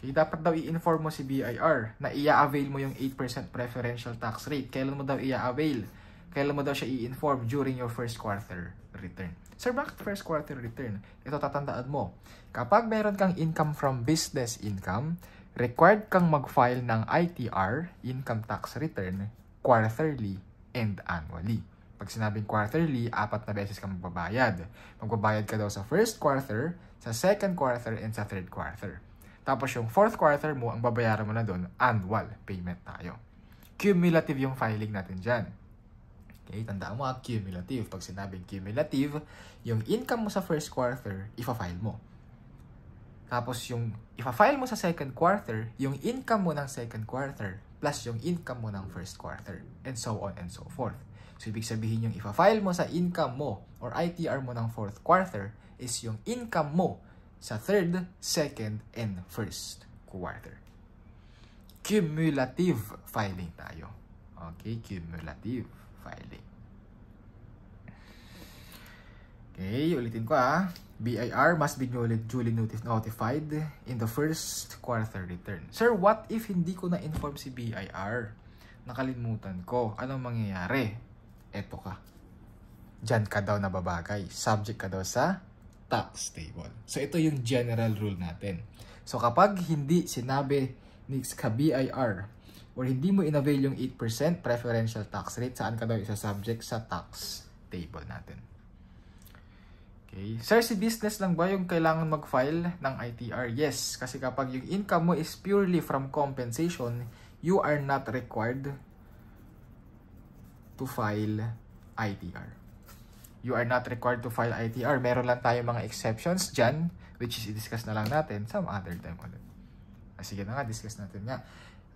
Okay, dapat daw i-inform mo si BIR na i-avail mo yung 8% preferential tax rate. Kailan mo daw i-avail? Kailan mo daw siya i-inform? During your first quarter return. Sir, bakit first quarter return? Ito tatandaan mo. Kapag meron kang income from business income, required kang mag-file ng ITR, income tax return, quarterly and annually. Pag sinabing quarterly, 4 na beses ka magbabayad. Magbabayad ka daw sa first quarter, sa second quarter, and sa third quarter. Tapos yung fourth quarter mo, ang babayaran mo na doon, annual payment tayo. Cumulative yung filing natin dyan. Okay, tandaan mo, cumulative. Pag sinabing cumulative, yung income mo sa first quarter, ifa-file mo. Tapos yung ifa-file mo sa second quarter, yung income mo ng second quarter, plus yung income mo ng first quarter, and so on and so forth. So, ibig sabihin yung ifa-file mo sa income mo or ITR mo ng fourth quarter is yung income mo sa third, second, and first quarter. Cumulative filing tayo. Okay, cumulative filing. Okay, ulitin ko BIR must be duly notified in the first quarter return. Sir, what if hindi ko na-inform si BIR? Nakalimutan ko. Anong mangyayari? Eto ka. Diyan ka daw nababagay. Subject ka daw sa tax table. So, ito yung general rule natin. So, kapag hindi sinabi ni BIR or hindi mo inavail yung 8% preferential tax rate, saan ka daw isa-subject? Sa tax table natin. Okay. Sir, si business lang ba yung kailangan mag-file ng ITR? Yes, kasi kapag yung income mo is purely from compensation, you are not required to file ITR. You are not required to file ITR. Meron lang tayo mga exceptions dyan, which is i-discuss na lang natin some other time ulit. Sige na nga, discuss natin nga.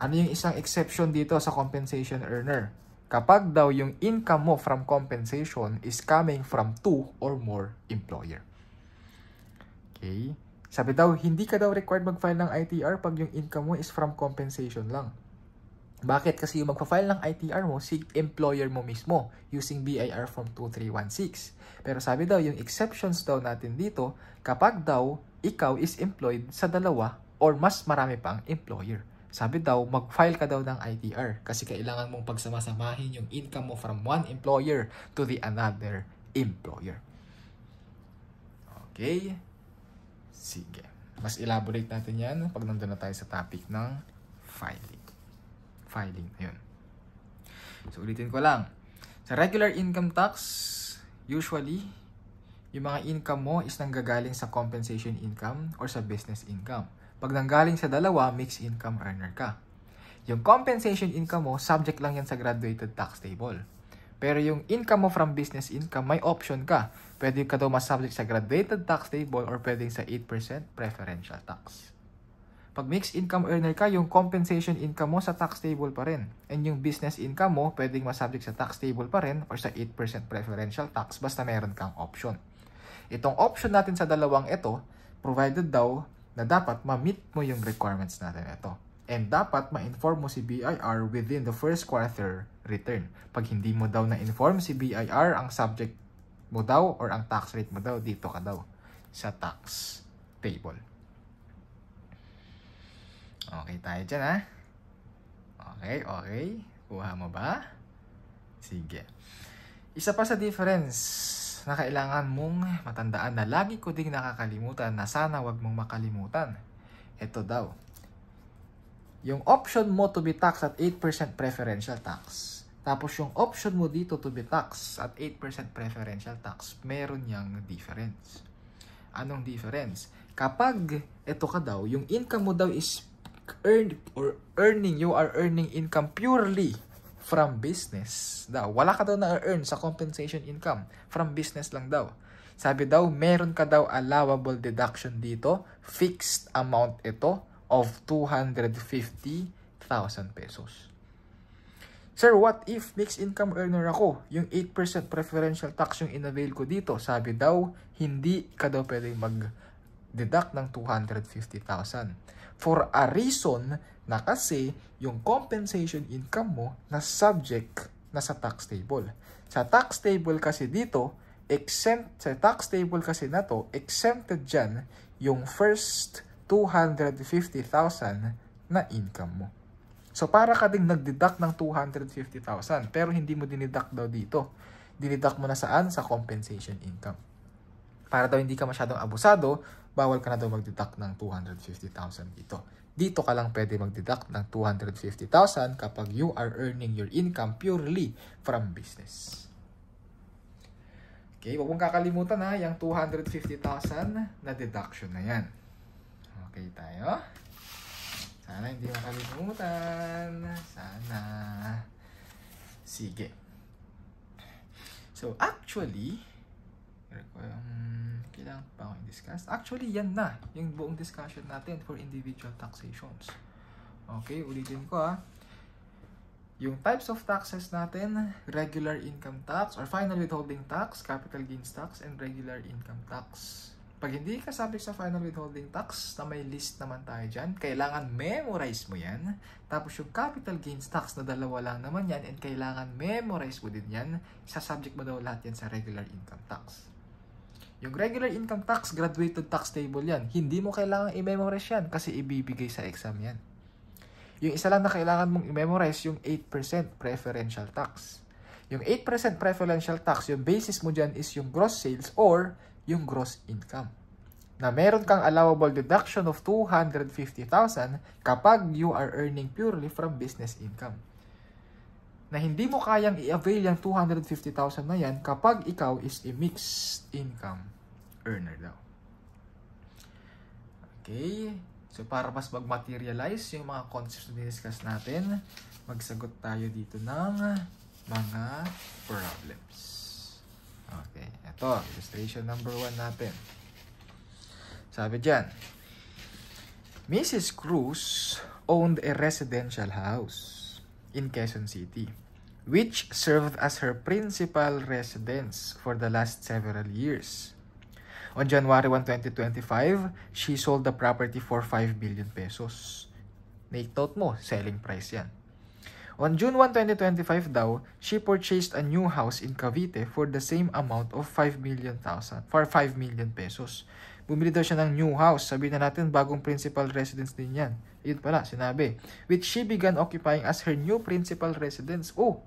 Ano yung isang exception dito sa compensation earner? Kapag daw yung income mo from compensation is coming from 2 or more employer. Okay? Sabi daw, hindi ka daw required mag-file ng ITR pag yung income mo is from compensation lang. Bakit? Kasi yung magpa-file ng ITR mo, si employer mo mismo using BIR Form 2316. Pero sabi daw, yung exceptions daw natin dito, kapag daw ikaw is employed sa 2 or mas marami pang employer. Sabi daw, mag-file ka daw ng ITR kasi kailangan mong pagsamasamahin yung income mo from one employer to the another employer. Okay? Sige. Mas elaborate natin yan pag nandun na tayo sa topic ng filing. Filing. Ayun. So, ulitin ko lang. Sa regular income tax, usually, yung mga income mo is nanggagaling sa compensation income or sa business income. Pag nanggaling sa 2, mixed income earner ka. Yung compensation income mo, subject lang yan sa graduated tax table. Pero yung income mo from business income, may option ka. Pwede ka daw mas-subject sa graduated tax table or pwedeng sa 8% preferential tax. Pag mixed income earner ka, yung compensation income mo sa tax table pa rin. And yung business income mo, pwedeng mas-subject sa tax table pa rin or sa 8% preferential tax basta meron kang option. Itong option natin sa dalawang ito, provided daw na dapat ma-meet mo yung requirements natin ito. And dapat ma-inform mo si BIR within the first quarter return. Pag hindi mo daw na-inform si BIR, ang subject mo daw or ang tax rate mo daw, dito ka daw sa tax table. Okay tayo dyan Okay. Kuha mo ba? Sige. Isa pa sa difference na kailangan mong matandaan na lagi ko ding nakakalimutan na sana wag mong makalimutan. Ito daw. Yung option mo to be taxed at 8% preferential tax. Tapos yung option mo dito to be taxed at 8% preferential tax, meron yang difference. Anong difference? Kapag ito ka daw, yung income mo daw is you are earning income purely from business daw. Wala ka daw na-earn sa compensation income. From business lang daw. Sabi daw, meron ka daw allowable deduction dito. Fixed amount ito of 250,000 pesos. Sir, what if mixed income earner ako? Yung 8% preferential tax yung inavail ko dito. Sabi daw, hindi ka daw pwedeng mag-deduct ng 250,000. For a reason na kasi yung compensation income mo na subject na sa tax table. Sa tax table kasi dito, sa tax table kasi na to, exempted dyan yung first 250,000 na income mo. So, para ka ding nag-deduct ng 250,000, pero hindi mo diniduct daw dito. Diniduct mo na saan? Sa compensation income. Para daw hindi ka masyadong abusado, bawal ka na daw mag-deduct ng 250,000 dito. Dito ka lang pwede mag-deduct ng 250,000 kapag you are earning your income purely from business. Okay, huwag mong kakalimutan ha, yung 250,000 na deduction na yan. Okay tayo. Sana hindi makalimutan. Sana. Sige. So, actually, kailangan pa akong discuss. Actually, yan na. Yung buong discussion natin for individual taxations. Okay, ulitin ko ha. Yung types of taxes natin, regular income tax or final withholding tax, capital gains tax, and regular income tax. Pag hindi ka subject sa final withholding tax, na may list naman tayo dyan, kailangan memorize mo yan. Tapos yung capital gains tax na dalawa lang naman yan, and kailangan memorize mo din yan, subject mo daw lahat yan sa regular income tax. Yung regular income tax, graduated tax table yan. Hindi mo kailangan i-memorize yan kasi ibibigay sa exam yan. Yung isa lang na kailangan mong i-memorize, yung 8% preferential tax. Yung 8% preferential tax, yung basis mo dyan is yung gross sales or yung gross income. Na meron kang allowable deduction of 250,000 kapag you are earning purely from business income. Na hindi mo kayang i-avail yung 250,000 na yan kapag ikaw is a mixed income earner daw. Okay. So, para mas mag-materialize yung mga concepts na discuss natin, magsagot tayo dito ng mga problems. Okay. Ito, illustration number 1 natin. Sabi dyan, Mrs. Cruz owned a residential house in Quezon City, which served as her principal residence for the last several years. On January 1, 2025, she sold the property for 5 billion pesos. Take-note mo, selling price yan. On June 1, 2025 daw, she purchased a new house in Cavite for the same amount of 5 million pesos. Bumili daw siya ng new house. Sabihin na natin, bagong principal residence din yan. Yun pala, sinabi. Which she began occupying as her new principal residence. Oh,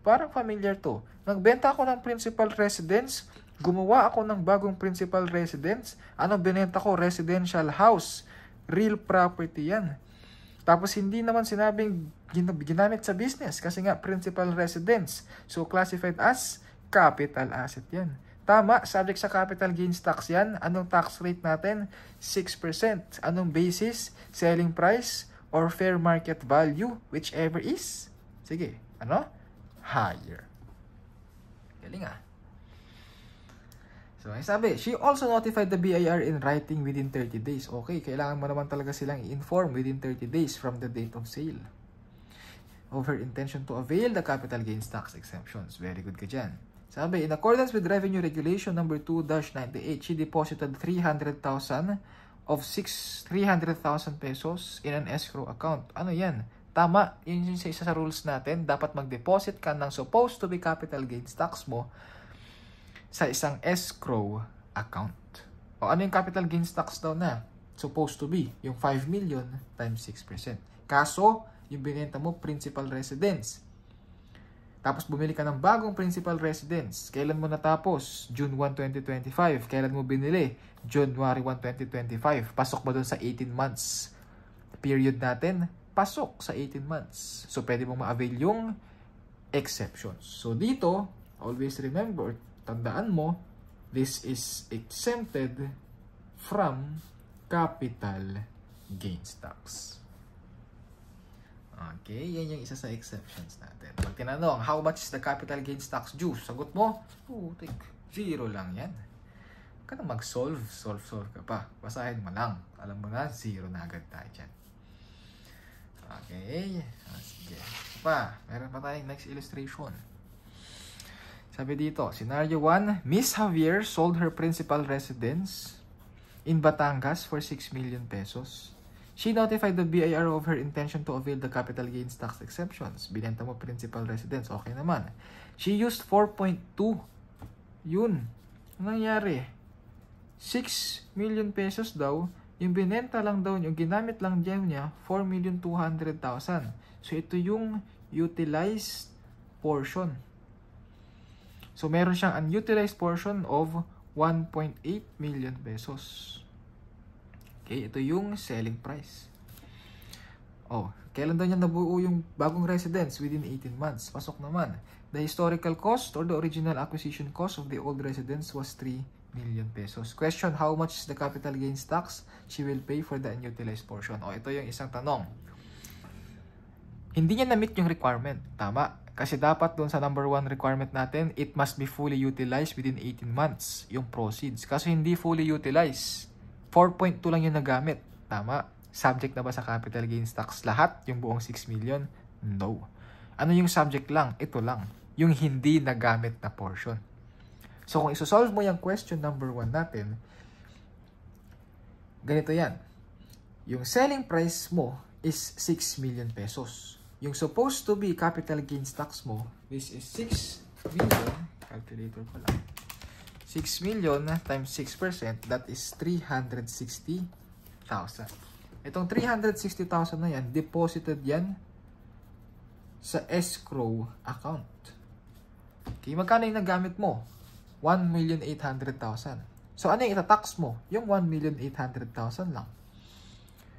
parang familiar to. Nagbenta ako ng principal residence, gumawa ako ng bagong principal residence. Anong binenta ko? Residential house. Real property yan. Tapos hindi naman sinabing ginamit sa business kasi nga principal residence. So classified as capital asset yan. Tama, subject sa capital gains tax yan. Anong tax rate natin? 6%. Anong basis? Selling price or fair market value? Whichever is. Sige, ano? Higher. Galing ah. So, ay sabi, she also notified the BIR in writing within 30 days. Okay, kailangan mo naman talaga silang i-inform within 30 days from the date of sale of her intention to avail the capital gains tax exemptions. Very good ka dyan. Sabi, in accordance with Revenue Regulation number 2-98, she deposited 300,000 pesos in an escrow account. Ano yan? Tama, yun yung isa sa rules natin. Dapat mag-deposit ka ng supposed to be capital gains tax mo sa isang escrow account. O ano yung capital gains tax daw na? Supposed to be, yung 5 million times 6%. Kaso, yung binenta mo, principal residence. Tapos bumili ka ng bagong principal residence. Kailan mo natapos? June 1, 2025. Kailan mo binili? January 1, 2025. Pasok ba doon sa 18 months? Period natin, pasok sa 18 months. So, pwede mong ma-avail yung exceptions. So dito, always remember, tandaan mo, this is exempted from capital gains tax. Okay, yan yung isa sa exceptions natin. Pag tinanong, how much is the capital gains tax due? Sagot mo, putik, 0 lang yan. Huwag ka na mag-solve ka pa. Basahin mo lang. Alam mo na, 0 na agad tayo dyan. Okay, sige. Meron pa tayong next illustration. Sabi dito, scenario 1, Miss Javier sold her principal residence in Batangas for 6 million pesos. She notified the BIR of her intention to avail the capital gains tax exceptions. Binenta mo principal residence, okay naman. She used 4.2. Yun. Anong nangyari? 6 million pesos daw. Yung binenta lang daw, yung ginamit lang dyan niya, 4,200,000. So, ito yung utilized portion. So, meron siyang unutilized portion of 1.8 million pesos. Okay, ito yung selling price. Oh, kailan daw niya nabuo yung bagong residence? Within 18 months. Pasok naman. The historical cost or the original acquisition cost of the old residence was 3 million pesos. Question, how much is the capital gains tax she will pay for the unutilized portion? Oh, ito yung isang tanong. Hindi niya na-meet yung requirement. Tama. Kasi dapat doon sa number 1 requirement natin, it must be fully utilized within 18 months. Yung proceeds. Kasi hindi fully utilized. 4.2 lang yung nagamit. Tama. Subject na ba sa capital gains tax lahat? Yung buong 6 million? No. Ano yung subject lang? Ito lang. Yung hindi nagamit na portion. So, kung isosolve mo yung question number 1 natin, ganito yan. Yung selling price mo is 6 million pesos. Yung supposed to be capital gains tax mo, this is 6 million. Calculator pa lang. 6 million times 6%, that is 360,000. Itong 360,000 na yan, deposited yan sa escrow account. Okay, magkano yung nagamit mo? 1,800,000. So, ano yung itatax mo? Yung 1,800,000 lang.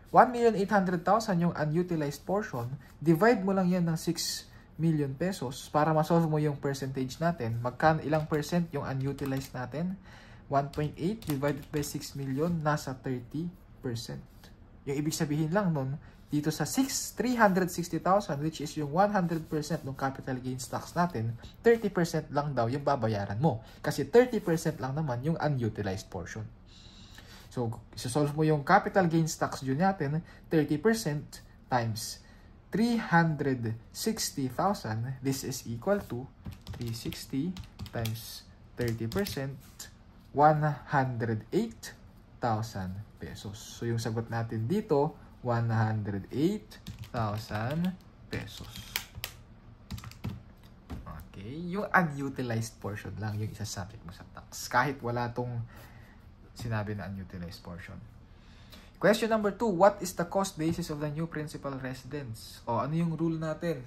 1,800,000 yung unutilized portion, divide mo lang yan ng 6 million pesos para ma-solve mo yung percentage natin. Magkano, ilang percent yung unutilized natin? 1.8 divided by 6 million, nasa 30%. Yung ibig sabihin lang nun, dito sa 360,000, which is yung 100% ng capital gains tax natin, 30% lang daw yung babayaran mo. Kasi 30% lang naman yung unutilized portion. So, isosolve mo yung capital gains tax due natin, 30% times 360,000, this is equal to 360 times 30%, 108,000 pesos. So, yung sagot natin dito, 108,000 pesos. Okay, yung unutilized portion lang yung isasubject mo sa tax. Kahit wala tong sinabi na unutilized portion. Question number 2, what is the cost basis of the new principal residence? O, ano yung rule natin?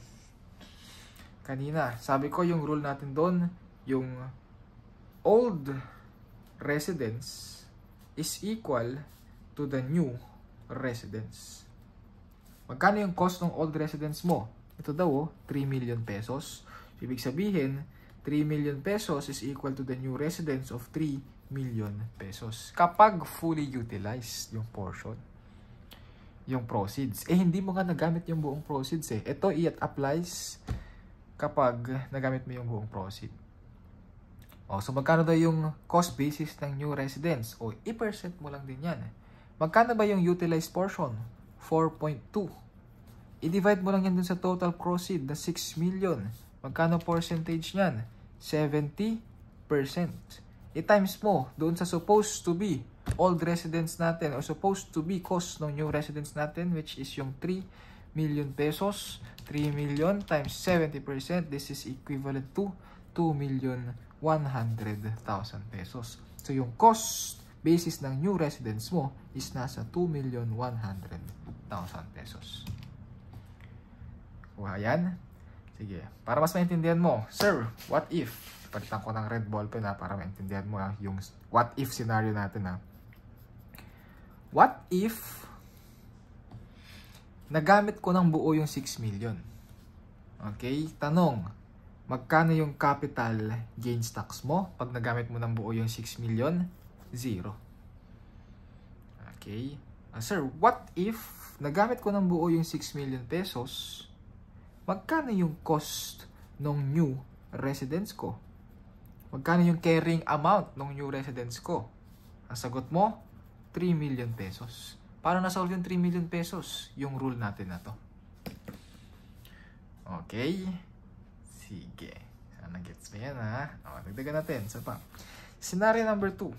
Kanina, sabi ko yung rule natin doon, yung old residence is equal to the new residence. Magkano yung cost ng old residence mo? Ito daw, 3 million pesos. Ibig sabihin, 3 million pesos is equal to the new residence of 3 million pesos. Kapag fully utilized yung portion, yung proceeds. Hindi mo nga nagamit yung buong proceeds eh. Ito, it applies kapag nagamit mo yung buong proceed. So magkano daw yung cost basis ng new residence? I-percent mo lang din yan. Magkano ba yung utilized portion? 4.2. I-divide mo lang yan dun sa total proceed na 6 million. Magkano percentage niyan? 70%. I-times mo doon sa supposed to be old residence natin or supposed to be cost ng new residence natin, which is yung 3 million pesos. 3 million times 70%, this is equivalent to 2,100,000 pesos. So yung cost basis ng new residence mo is nasa 2,100,000 pesos. Yan. Sige, para mas maintindihan mo, sir, what if? Palitan ko ng red ball pen para maintindihan mo yung what if scenario natin. What if nagamit ko ng buo yung 6 million? Okay, tanong, magkano yung capital gains tax mo pag nagamit mo ng buo yung 6 million? 0. Okay. Sir, what if nagamit ko ng buo yung 6 million pesos, magkano yung cost ng new residence ko? Magkano yung carrying amount ng new residence ko? Ang sagot mo, 3 million pesos. Paano nasolve yung 3 million pesos? Yung rule natin na to. Okay. Sige. Sana gets mo yan, ha? O, dagdagan natin. Isa pa. Scenario number 2.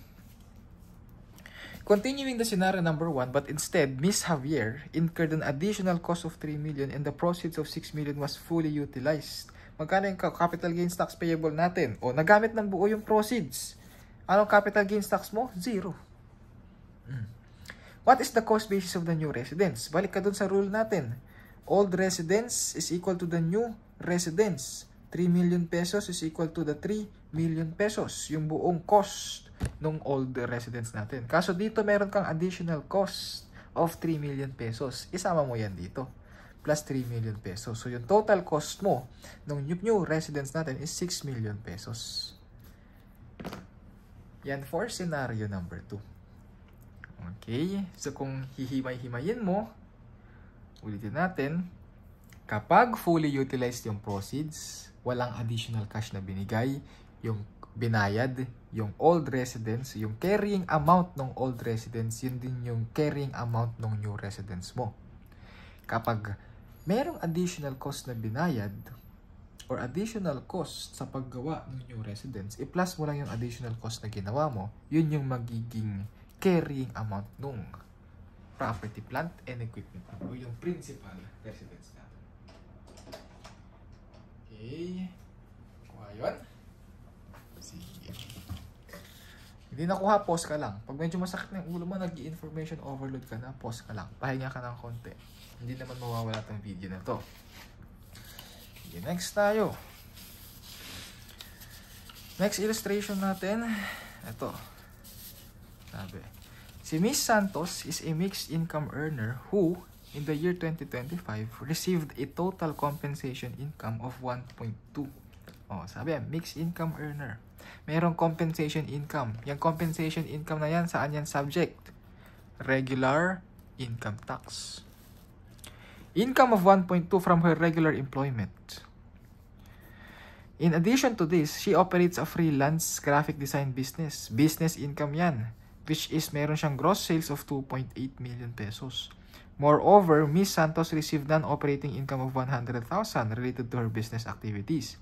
Continuing the scenario number 1, but instead, Miss Javier incurred an additional cost of 3 million and the proceeds of 6 million was fully utilized. Magkano yung capital gains tax payable natin? O, nagamit ng buo yung proceeds. Anong capital gains tax mo? 0. What is the cost basis of the new residence? Balik ka dun sa rule natin. Old residence is equal to the new residence. 3 million pesos is equal to the 3 million pesos. Yung buong cost ng old residence natin. Kaso dito meron kang additional cost of 3 million pesos. Isama mo yan dito. Plus 3 million pesos. So yung total cost mo ng new residence natin is 6 million pesos. Yan for scenario number 2. Okay. So kung hihimay-himayin mo, ulitin natin, kapag fully utilized yung proceeds, walang additional cash na binigay, yung binayad, yung old residence, yung carrying amount ng old residence, yun din yung carrying amount ng new residence mo. Kapag merong additional cost na binayad, or additional cost sa paggawa ng new residence, i-plus mo lang yung additional cost na ginawa mo, yun yung magiging carrying amount nung property, plant, and equipment o yung principal residence natin. Okay. Kuha yun. Sige. Hindi nakuha, pause ka lang. Pag medyo masakit na yung ulo mo, nag-information overload ka na, pause ka lang. Pahinga ka ng konti. Hindi naman mawawala tong video na to. Okay, next tayo. Next illustration natin. Ito. Sabi, si Miss Santos is a mixed income earner who, in the year 2025, received a total compensation income of 1.2. Oh, sabi yan, mixed income earner. Merong compensation income. Yung compensation income na yan, saan yan subject? Regular income tax. Income of 1.2 from her regular employment. In addition to this, she operates a freelance graphic design business. Business income yan, which is meron siyang gross sales of 2.8 million pesos. Moreover, Ms. Santos received non-operating income of 100,000 related to her business activities.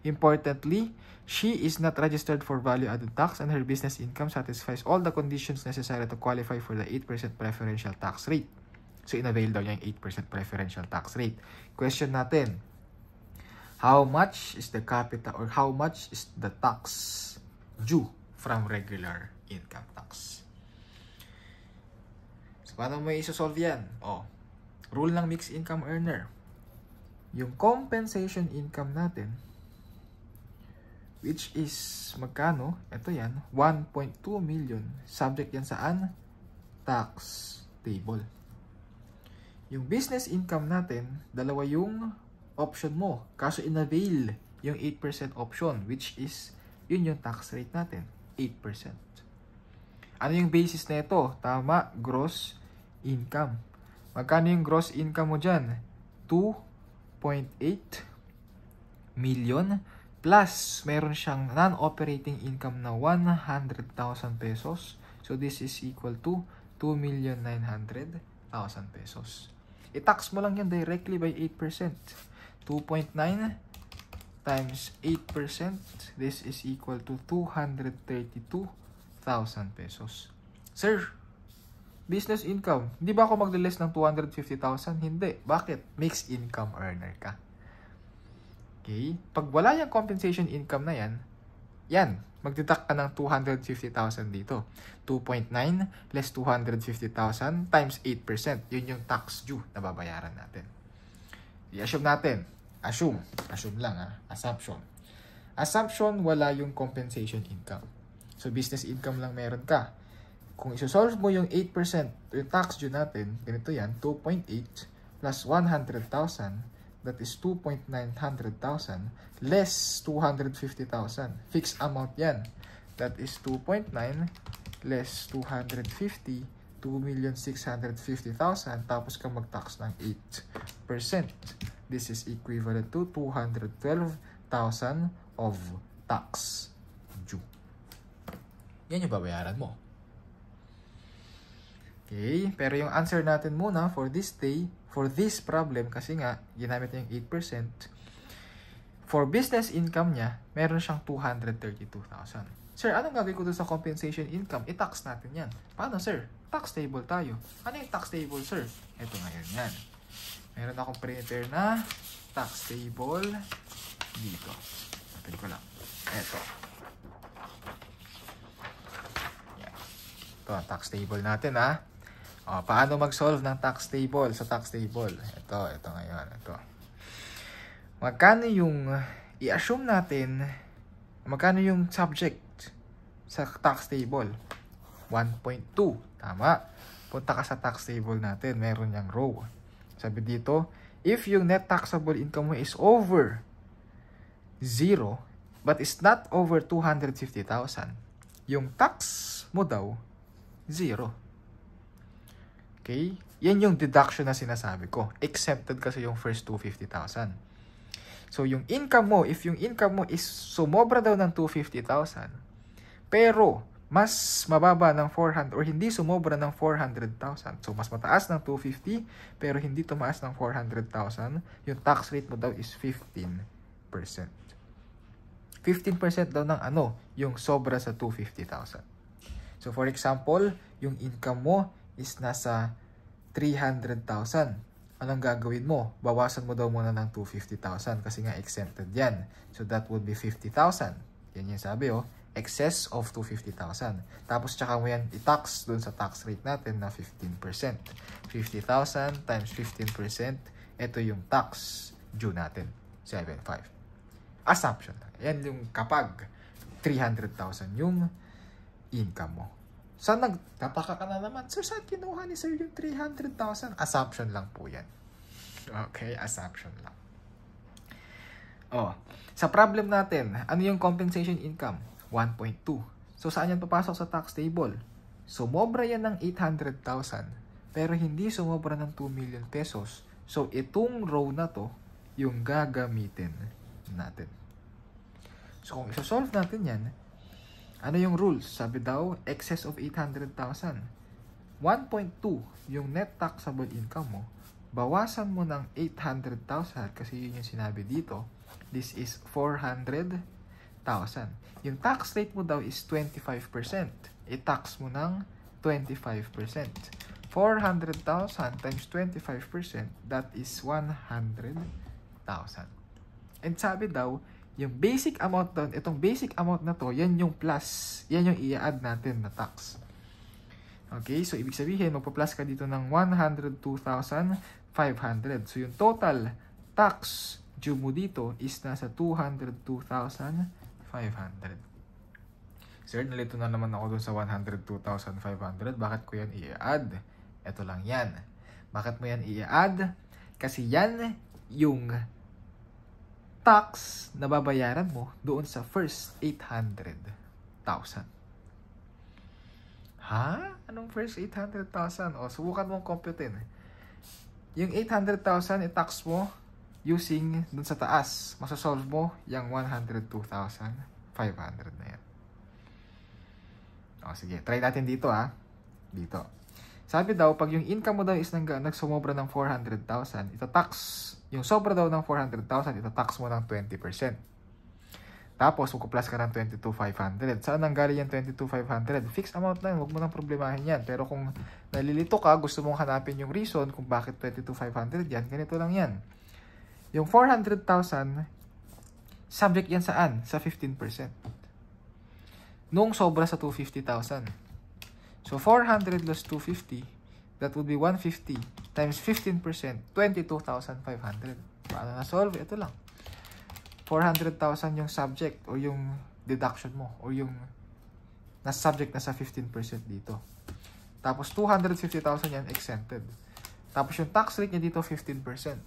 Importantly, she is not registered for value-added tax and her business income satisfies all the conditions necessary to qualify for the 8% preferential tax rate. So, in-avail daw niya yung 8% preferential tax rate. Question natin, how much is the capital or how much is the tax due from regular income tax? So, paano mo i-solve yan? Oh, rule ng mixed income earner. Yung compensation income natin, which is magkano? Ito yan, 1.2 million. Subject yan saan? Tax table. Yung business income natin, dalawa yung option mo. Kaso in-avail yung 8% option, which is, yun yung tax rate natin, 8%. Ano yung basis na ito? Tama, gross income. Magkano yung gross income mo dyan? 2.8 million plus meron siyang non-operating income na 100,000 pesos. So, this is equal to 2,900,000 pesos. I-tax mo lang yan directly by 8%. 2.9 times 8%, this is equal to 232,000 pesos. Sir, business income, hindi ba ako magle-less ng 250,000? Hindi. Bakit? Mixed income earner ka. Okay? Pag wala yung compensation income na yan, magdeduct ka ng 250,000 dito. 2.9 less 250,000 times 8%. Yun yung tax due na babayaran natin. I-assume natin. Assume lang Assumption. Assumption, wala yung compensation income. So, business income lang meron ka. Kung isosolve mo yung 8%, yung tax due natin, ganito yan, 2.8 plus 100,000 that is 2,900,000 less 250,000. Fixed amount yan. That is 2.9 less 250, 2,650,000. Tapos ka mag-tax ng 8%. This is equivalent to 212,000 of tax due. Yan yung babayaran mo. Okay, pero yung answer natin muna for this day, for this problem, kasi nga, ginamit niya yung 8%, for business income niya, meron siyang 232,000. Sir, anong gagawin ko doon sa compensation income? I-tax natin yan. Paano, sir? Tax table tayo. Ano yung tax table, sir? Ito ngayon yan. Meron akong printer na tax table dito. Open ko lang. Ito. Yan. Ito ang tax table natin, ha? O, paano mag-solve ng tax table sa tax table? Ito ngayon. Ito. Magkano yung, i-assume natin, magkano yung subject sa tax table? 1.2. Tama. Punta ka sa tax table natin. Meron yung row. Sabi dito, if yung net taxable income mo is over 0, but is not over 250,000, yung tax mo daw, 0. Okay? Yan yung deduction na sinasabi ko. Exempted kasi yung first 250,000. So, yung income mo, if yung income mo is sumobra daw ng 250,000, pero mas mababa ng 400 or hindi sumobra ng 400,000. So, mas mataas ng 250 pero hindi tumaas ng 400,000. Yung tax rate mo daw is 15%. 15% daw ng ano, yung sobra sa 250,000. So, for example, yung income mo is nasa 300,000. Anong gagawin mo? Bawasan mo daw muna ng 250,000 kasi nga exempted yan. So, that would be 50,000. Yan yung sabi, oh. Excess of 250,000. Tapos, tsaka mo yan i-tax dun sa tax rate natin na 15%. 50,000 times 15%, ito yung tax due natin. 7.5. Assumption. Yan yung kapag 300,000 yung income mo. So, nagtataka ka na naman, sir, saan kinuha ni sir yung 300,000? Assumption lang po yan. Okay, assumption lang. Oh, sa problem natin, ano yung compensation income? 1.2. So, saan yan papasok sa tax table? Sumobra yan ng 800,000, pero hindi sumobra ng 2 million pesos. So, itong row na to, yung gagamitin natin. So, kung isa-solve natin yan, ano yung rules? Sabi daw, excess of 800,000. 1.2, yung net taxable income mo, bawasan mo ng 800,000 kasi yun yung sinabi dito. This is 400,000. Yung tax rate mo daw is 25%. I-tax mo ng 25%. 400,000 times 25%, that is 100,000. And sabi daw, yung basic amount doon, itong basic amount na to, yan yung plus. Yan yung i-add natin na tax. Okay, so ibig sabihin, magpa-plus ka dito ng 102,500. So yung total tax due mo dito is nasa 202,500. Sir, nalito na naman ako dun sa 102,500. Bakit ko yan i-add? Ito lang yan. Bakit mo yan i-add? Kasi yan yung tax na babayaran mo doon sa first 800,000. Ha? Anong first 800,000? O, subukan mong computein. Yung 800,000 i-tax mo using dun sa taas. Masasolve mo yung 102,500 na yan. O, sige. Try natin dito, ha. Dito. Sabi daw, pag yung income mo daw is nagsumobra ng 400,000, ita-tax. Yung sobra daw ng 400,000, ita-tax mo ng 20%. Tapos, magku-plus ka ng 22,500. Saan nanggaling yung 22,500? Fixed amount lang. Huwag mo nang problemahin yan. Pero kung nalilito ka, gusto mong hanapin yung reason kung bakit 22,500 yan, ganito lang yan. Yung 400,000, subject yan saan? Sa 15%. Nung sobra sa 250,000. So, 400 plus 250, that would be 150 times 15%, 22,500. Paano na-solve? Ito lang. 400,000 yung subject o yung deduction mo o yung na-subject na sa 15% dito. Tapos, 250,000 yan exempted. Tapos, yung tax rate niya dito, 15%.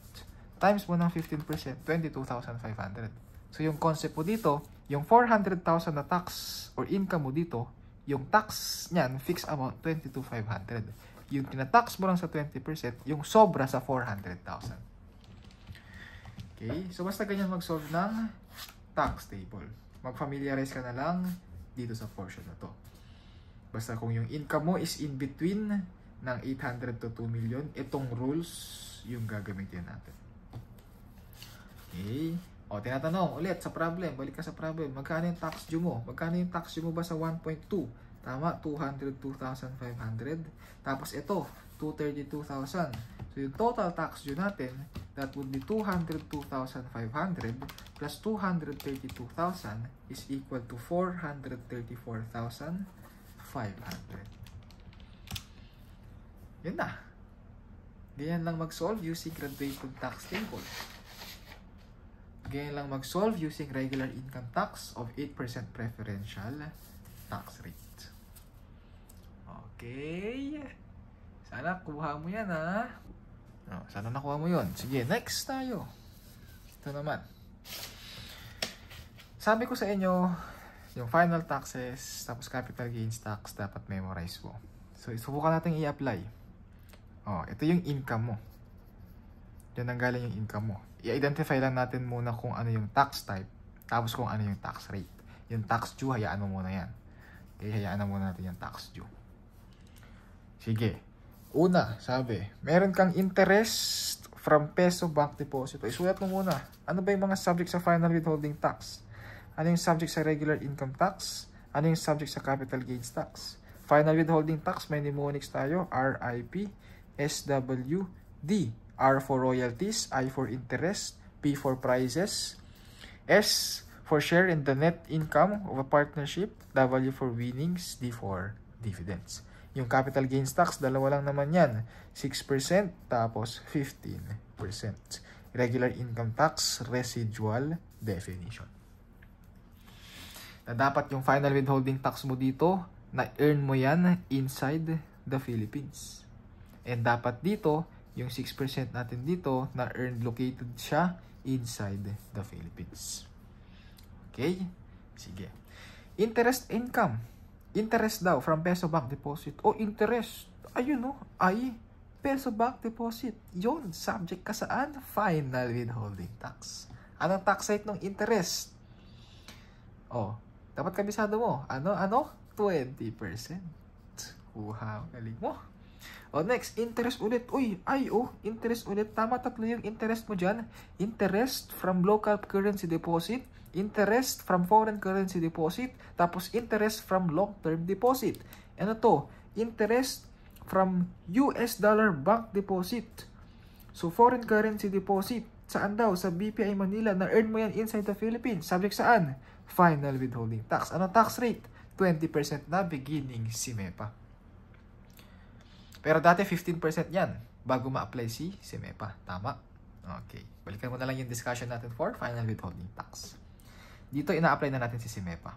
times mo ng 15%, 22,500. So, yung concept mo dito, yung 400,000 na tax or income mo dito, yung tax niyan, fixed amount, 22,500. Yung tinatax mo lang sa 20%, yung sobra sa 400,000. Okay? So, basta ganyan mag-solve ng tax table. Mag-familiarize ka na lang dito sa portion na to. Basta kung yung income mo is in between ng 800 to 2 million, itong rules yung gagamitin natin. Okay? O, tinatanong ulit sa problem. Balik ka sa problem. Magkano yung tax due mo? Magkano yung tax due mo ba sa 1.2? Tama, 202,500. Tapos ito, 232,000. So, yung total tax due natin, that would be 202,500 plus 232,000 is equal to 434,500. Yun na. Ganyan lang mag-solve using graduated tax table. Ganyan lang mag-solve using regular income tax of 8% preferential tax rate. Okay. Sana kuha mo yan, ha? Sana nakuha mo yun. Sige, next tayo. Ito naman. Sabi ko sa inyo, yung final taxes, tapos capital gains tax, dapat memorize mo. So, subukan natin i-apply. Ito yung income mo. Yan ang galing yung income mo. I-identify lang natin muna kung ano yung tax type, tapos kung ano yung tax rate. Yung tax due, hayaan mo muna yan. Okay, hayaan na muna natin yung tax due. Sige. Una, sabi, meron kang interest from peso bank deposit. Isulat mo muna. Ano ba yung mga subject sa final withholding tax? Ano yung subject sa regular income tax? Ano yung subject sa capital gains tax? Final withholding tax, may mnemonics tayo. RIP, SW, D. R for royalties, I for interest, P for prices, S for share in the net income of a partnership, W for winnings, D for dividends. Yung capital gains tax, dalawa lang naman yan. 6% tapos 15%. Regular income tax, residual definition. Na dapat yung final withholding tax mo dito, na-earn mo yan inside the Philippines. And dapat dito, yung 6% natin dito, na-earned located siya inside the Philippines. Okay? Sige. Interest income. Interest daw from peso bank deposit. Interest. Ayun ay peso bank deposit. Yun, subject ka saan? Final withholding tax. Anong tax rate ng interest? Dapat kabisado mo. Ano? 20%. Galing mo. Next, interest ulit. Interest ulit. Tama, tatlo yung interest mo dyan. Interest from local currency deposit, interest from foreign currency deposit, tapos interest from long-term deposit. Ano to? Interest from US dollar bank deposit. So, foreign currency deposit. Saan daw? Sa BPI Manila. Na-earn mo yan inside the Philippines. Subject saan? Final withholding tax. Ano tax rate? 20% na beginning SIMEPA. Pero dati 15% yan bago ma-apply si SIMEPA. Tama? Okay. Balikan mo na lang yung discussion natin for final withholding tax. Dito ina-apply na natin si SIMEPA.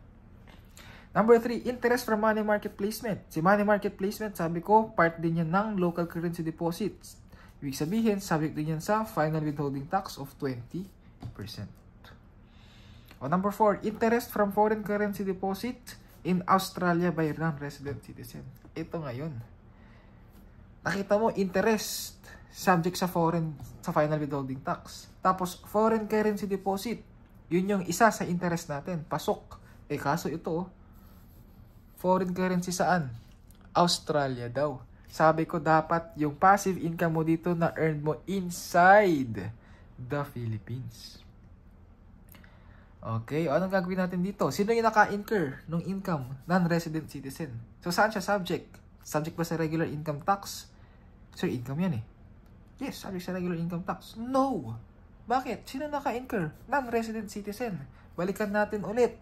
Number 3, interest from money market placement. Si money market placement, sabi ko, part din yan ng local currency deposits. Ibig sabihin, subject din yan sa final withholding tax of 20%. Number 4, interest from foreign currency deposit in Australia by non-resident citizen. Ito ngayon. Nakita mo, interest, subject sa final withholding tax. Tapos, foreign currency deposit. Yun yung isa sa interest natin. Pasok. Kaso ito, foreign currency saan? Australia daw. Sabi ko, dapat yung passive income mo dito na earned mo inside the Philippines. Okay, anong gagawin natin dito? Sino yung naka-incur ng income? Non-resident citizen. So, saan siya subject? Subject ba sa regular income tax? So, income yan Yes, subject sa regular income tax. No! Bakit? Sino naka-incur? Non-resident citizen. Balikan natin ulit.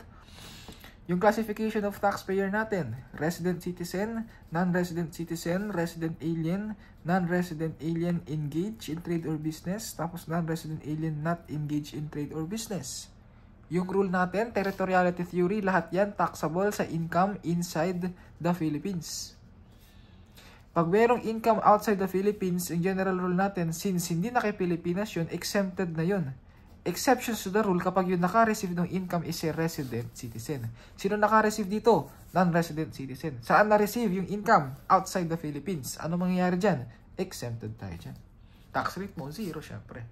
Yung classification of taxpayer natin. Resident citizen, non-resident citizen, resident alien, non-resident alien engaged in trade or business, tapos non-resident alien not engaged in trade or business. Yung rule natin, territoriality theory, lahat yan taxable sa income inside the Philippines. Pag merong income outside the Philippines, yung general rule natin, since hindi naki-Pilipinas yun, exempted na yun. Exceptions to the rule kapag yung naka-receive ng income is a resident citizen. Sino naka-receive dito? Non-resident citizen. Saan na-receive yung income? Outside the Philippines. Ano mangyayari dyan? Exempted tayo dyan. Tax rate mo, 0 syempre.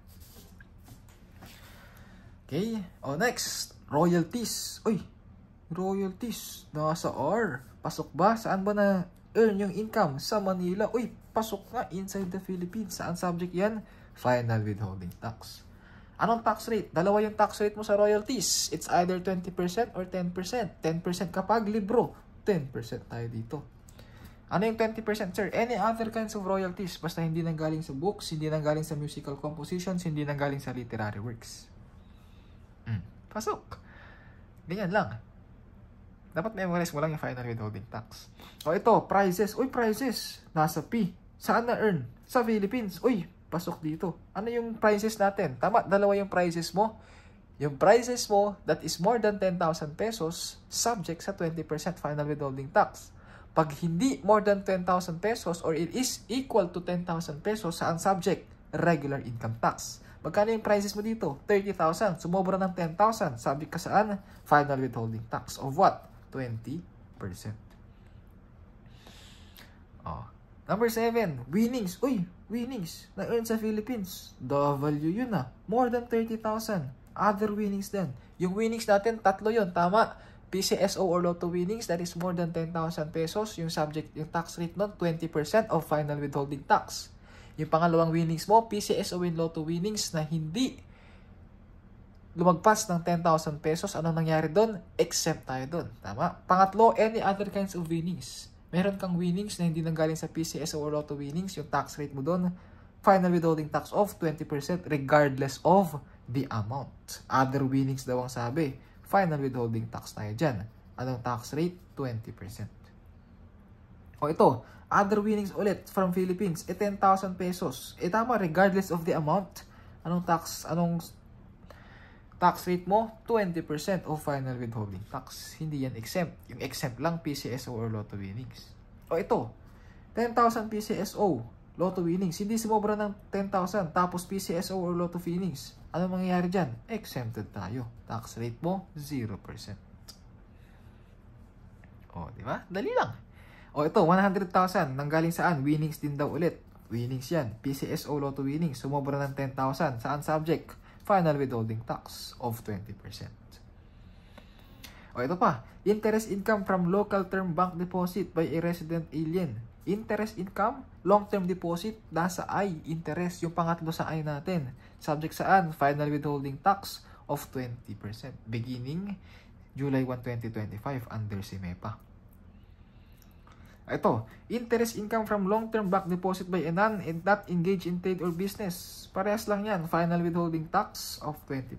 Okay. O next, royalties. Uy, royalties. Nasa R. Pasok ba? Saan ba na-earn yung income? Sa Manila. Uy, pasok nga inside the Philippines. Saan subject yan? Final withholding tax. Anong tax rate? Dalawa yung tax rate mo sa royalties. It's either 20% or 10%. 10% kapag libro. 10% tayo dito. Ano yung 20%, sir? Any other kinds of royalties. Basta hindi nanggaling sa books, hindi nanggaling sa musical compositions, hindi nanggaling sa literary works. Pasok. Ganyan lang. Dapat memorize mo lang yung final withholding tax. O ito, prices. Uy, prices. Nasa P. Saan na-earn? Sa Philippines. Uy, pasok dito. Ano yung prices natin? Tama, dalawa yung prices mo. Yung prices mo that is more than 10,000 pesos, subject sa 20% final withholding tax. Pag hindi more than 10,000 pesos or it is equal to 10,000 pesos, saan subject? Regular income tax. Magkano yung prices mo dito? 30,000. Sumobra ng 10,000. Subject ka saan? Final withholding tax of what? 20%. Oh. Number 7, winnings. Uy, winnings na-earn sa Philippines. W yun na. More than 30,000. Other winnings din. Yung winnings natin, tatlo yun. Tama. PCSO or Lotto winnings, that is more than 10,000 pesos. Yung subject, yung tax rate nun, 20% of final withholding tax. Yung pangalawang winnings mo, PCSO and Lotto winnings na hindi lumagpas ng 10,000 pesos. Anong nangyari doon? Exempt tayo doon. Tama. Pangatlo, any other kinds of winnings. Meron kang winnings na hindi nanggaling sa PCSO or Lotto winnings, yung tax rate mo doon, final withholding tax of 20% regardless of the amount. Other winnings daw ang sabi, final withholding tax tayo dyan. Anong tax rate? 20%. O ito, other winnings ulit from Philippines, 10,000 pesos. Tama, regardless of the amount. Anong tax rate mo? 20% of final withholding tax. Hindi yan exempt. Yung exempt lang, PCSO or Lotto winnings. O ito, 10,000 PCSO, Lotto winnings. Hindi sumobra ng 10,000, tapos PCSO or Lotto winnings. Ano mangyayari dyan? Exempted tayo. Tax rate mo, 0%. O, di ba? Dali lang. O ito, 100,000. Nanggaling saan? Winnings din daw ulit. Winnings yan. PCSO Lotto winnings. Sumobra ng 10,000. Saan subject? Final withholding tax of 20%. O ito pa. Interest income from local term bank deposit by a resident alien. Interest income, long-term deposit, nasa I. Interest, yung pangatlo sa I natin. Subject saan? Final withholding tax of 20%. Beginning July 1, 2025 under SIMEPA. Ito, interest income from long-term bank deposit by a non and not engaged in trade or business. Parehas lang yan. Final withholding tax of 20%.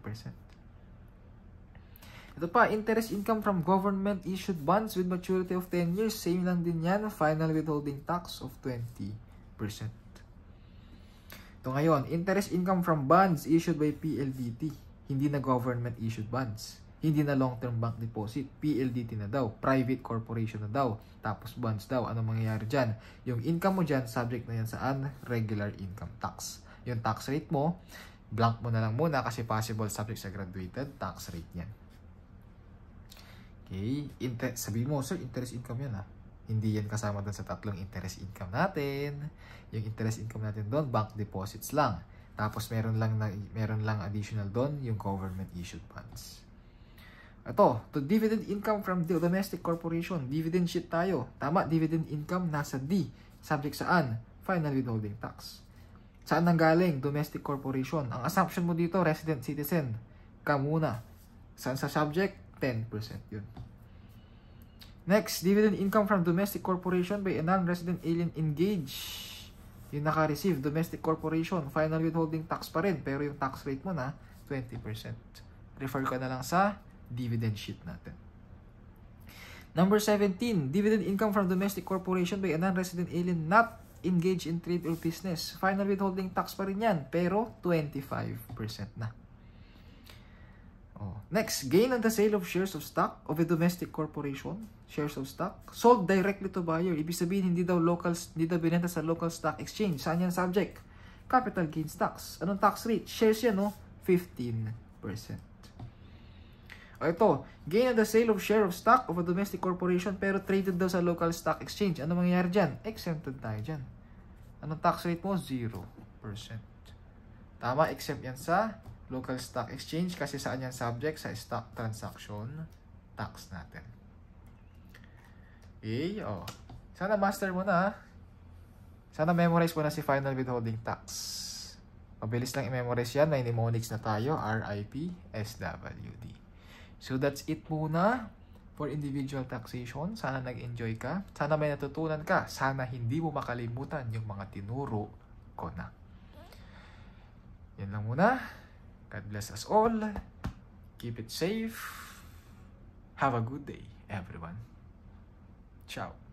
Ito pa, interest income from government-issued bonds with maturity of 10 years. Same lang din yan. Final withholding tax of 20%. Ito ngayon, interest income from bonds issued by PLDT. Hindi na government-issued bonds. Hindi na long-term bank deposit. PLDT na daw. Private corporation na daw. Tapos bonds daw. Ano mangyayari dyan? Yung income mo dyan, subject na yan saan? Regular income tax. Yung tax rate mo, blank mo na lang muna kasi possible subject sa graduated tax rate yan. Okay. Sabihin mo, sir, interest income yan ha. Hindi yan kasama doon sa tatlong interest income natin. Yung interest income natin doon, bank deposits lang. Tapos meron lang additional doon, yung government issued bonds. Ito, to dividend income from the domestic corporation. Dividend sheet tayo. Tama, dividend income nasa D. Subject saan? Final withholding tax. Saan nanggaling? Domestic corporation. Ang assumption mo dito, resident citizen. Ka muna. Saan sa subject? 10% yun. Next, dividend income from domestic corporation by a non-resident alien engaged. Yung naka-receive, domestic corporation. Final withholding tax pa rin. Pero yung tax rate mo na, 20%. Refer ka na lang sa dividend sheet natin. Number 17, dividend income from domestic corporation by a non-resident alien not engaged in trade or business. Final withholding tax pa rin yan, pero 25% na. Oh. Next, gain on the sale of shares of stock of a domestic corporation. Shares of stock sold directly to buyer. Ibig sabihin, hindi daw binenta sa local stock exchange. Saan yan subject? Capital gains tax. Anong tax rate? Shares yan, no? 15%. O ito, gain on the sale of share of stock of a domestic corporation pero traded daw sa local stock exchange. Ano mangyayari dyan? Exempted tayo dyan. Anong tax rate mo? 0%. Tama, exempt yan sa local stock exchange kasi saan yan subject? Sa stock transaction tax natin. Okay, oh. Sana master mo na. Sana memorize mo na si final withholding tax. Mabilis lang i-memorize yan. May mnemonics na tayo. RIP, SWD. So that's it muna for individual taxation. Sana nag-enjoy ka. Sana may natutunan ka. Sana hindi mo makalimutan yung mga tinuro ko na. Yan lang muna. God bless us all. Keep it safe. Have a good day, everyone. Ciao.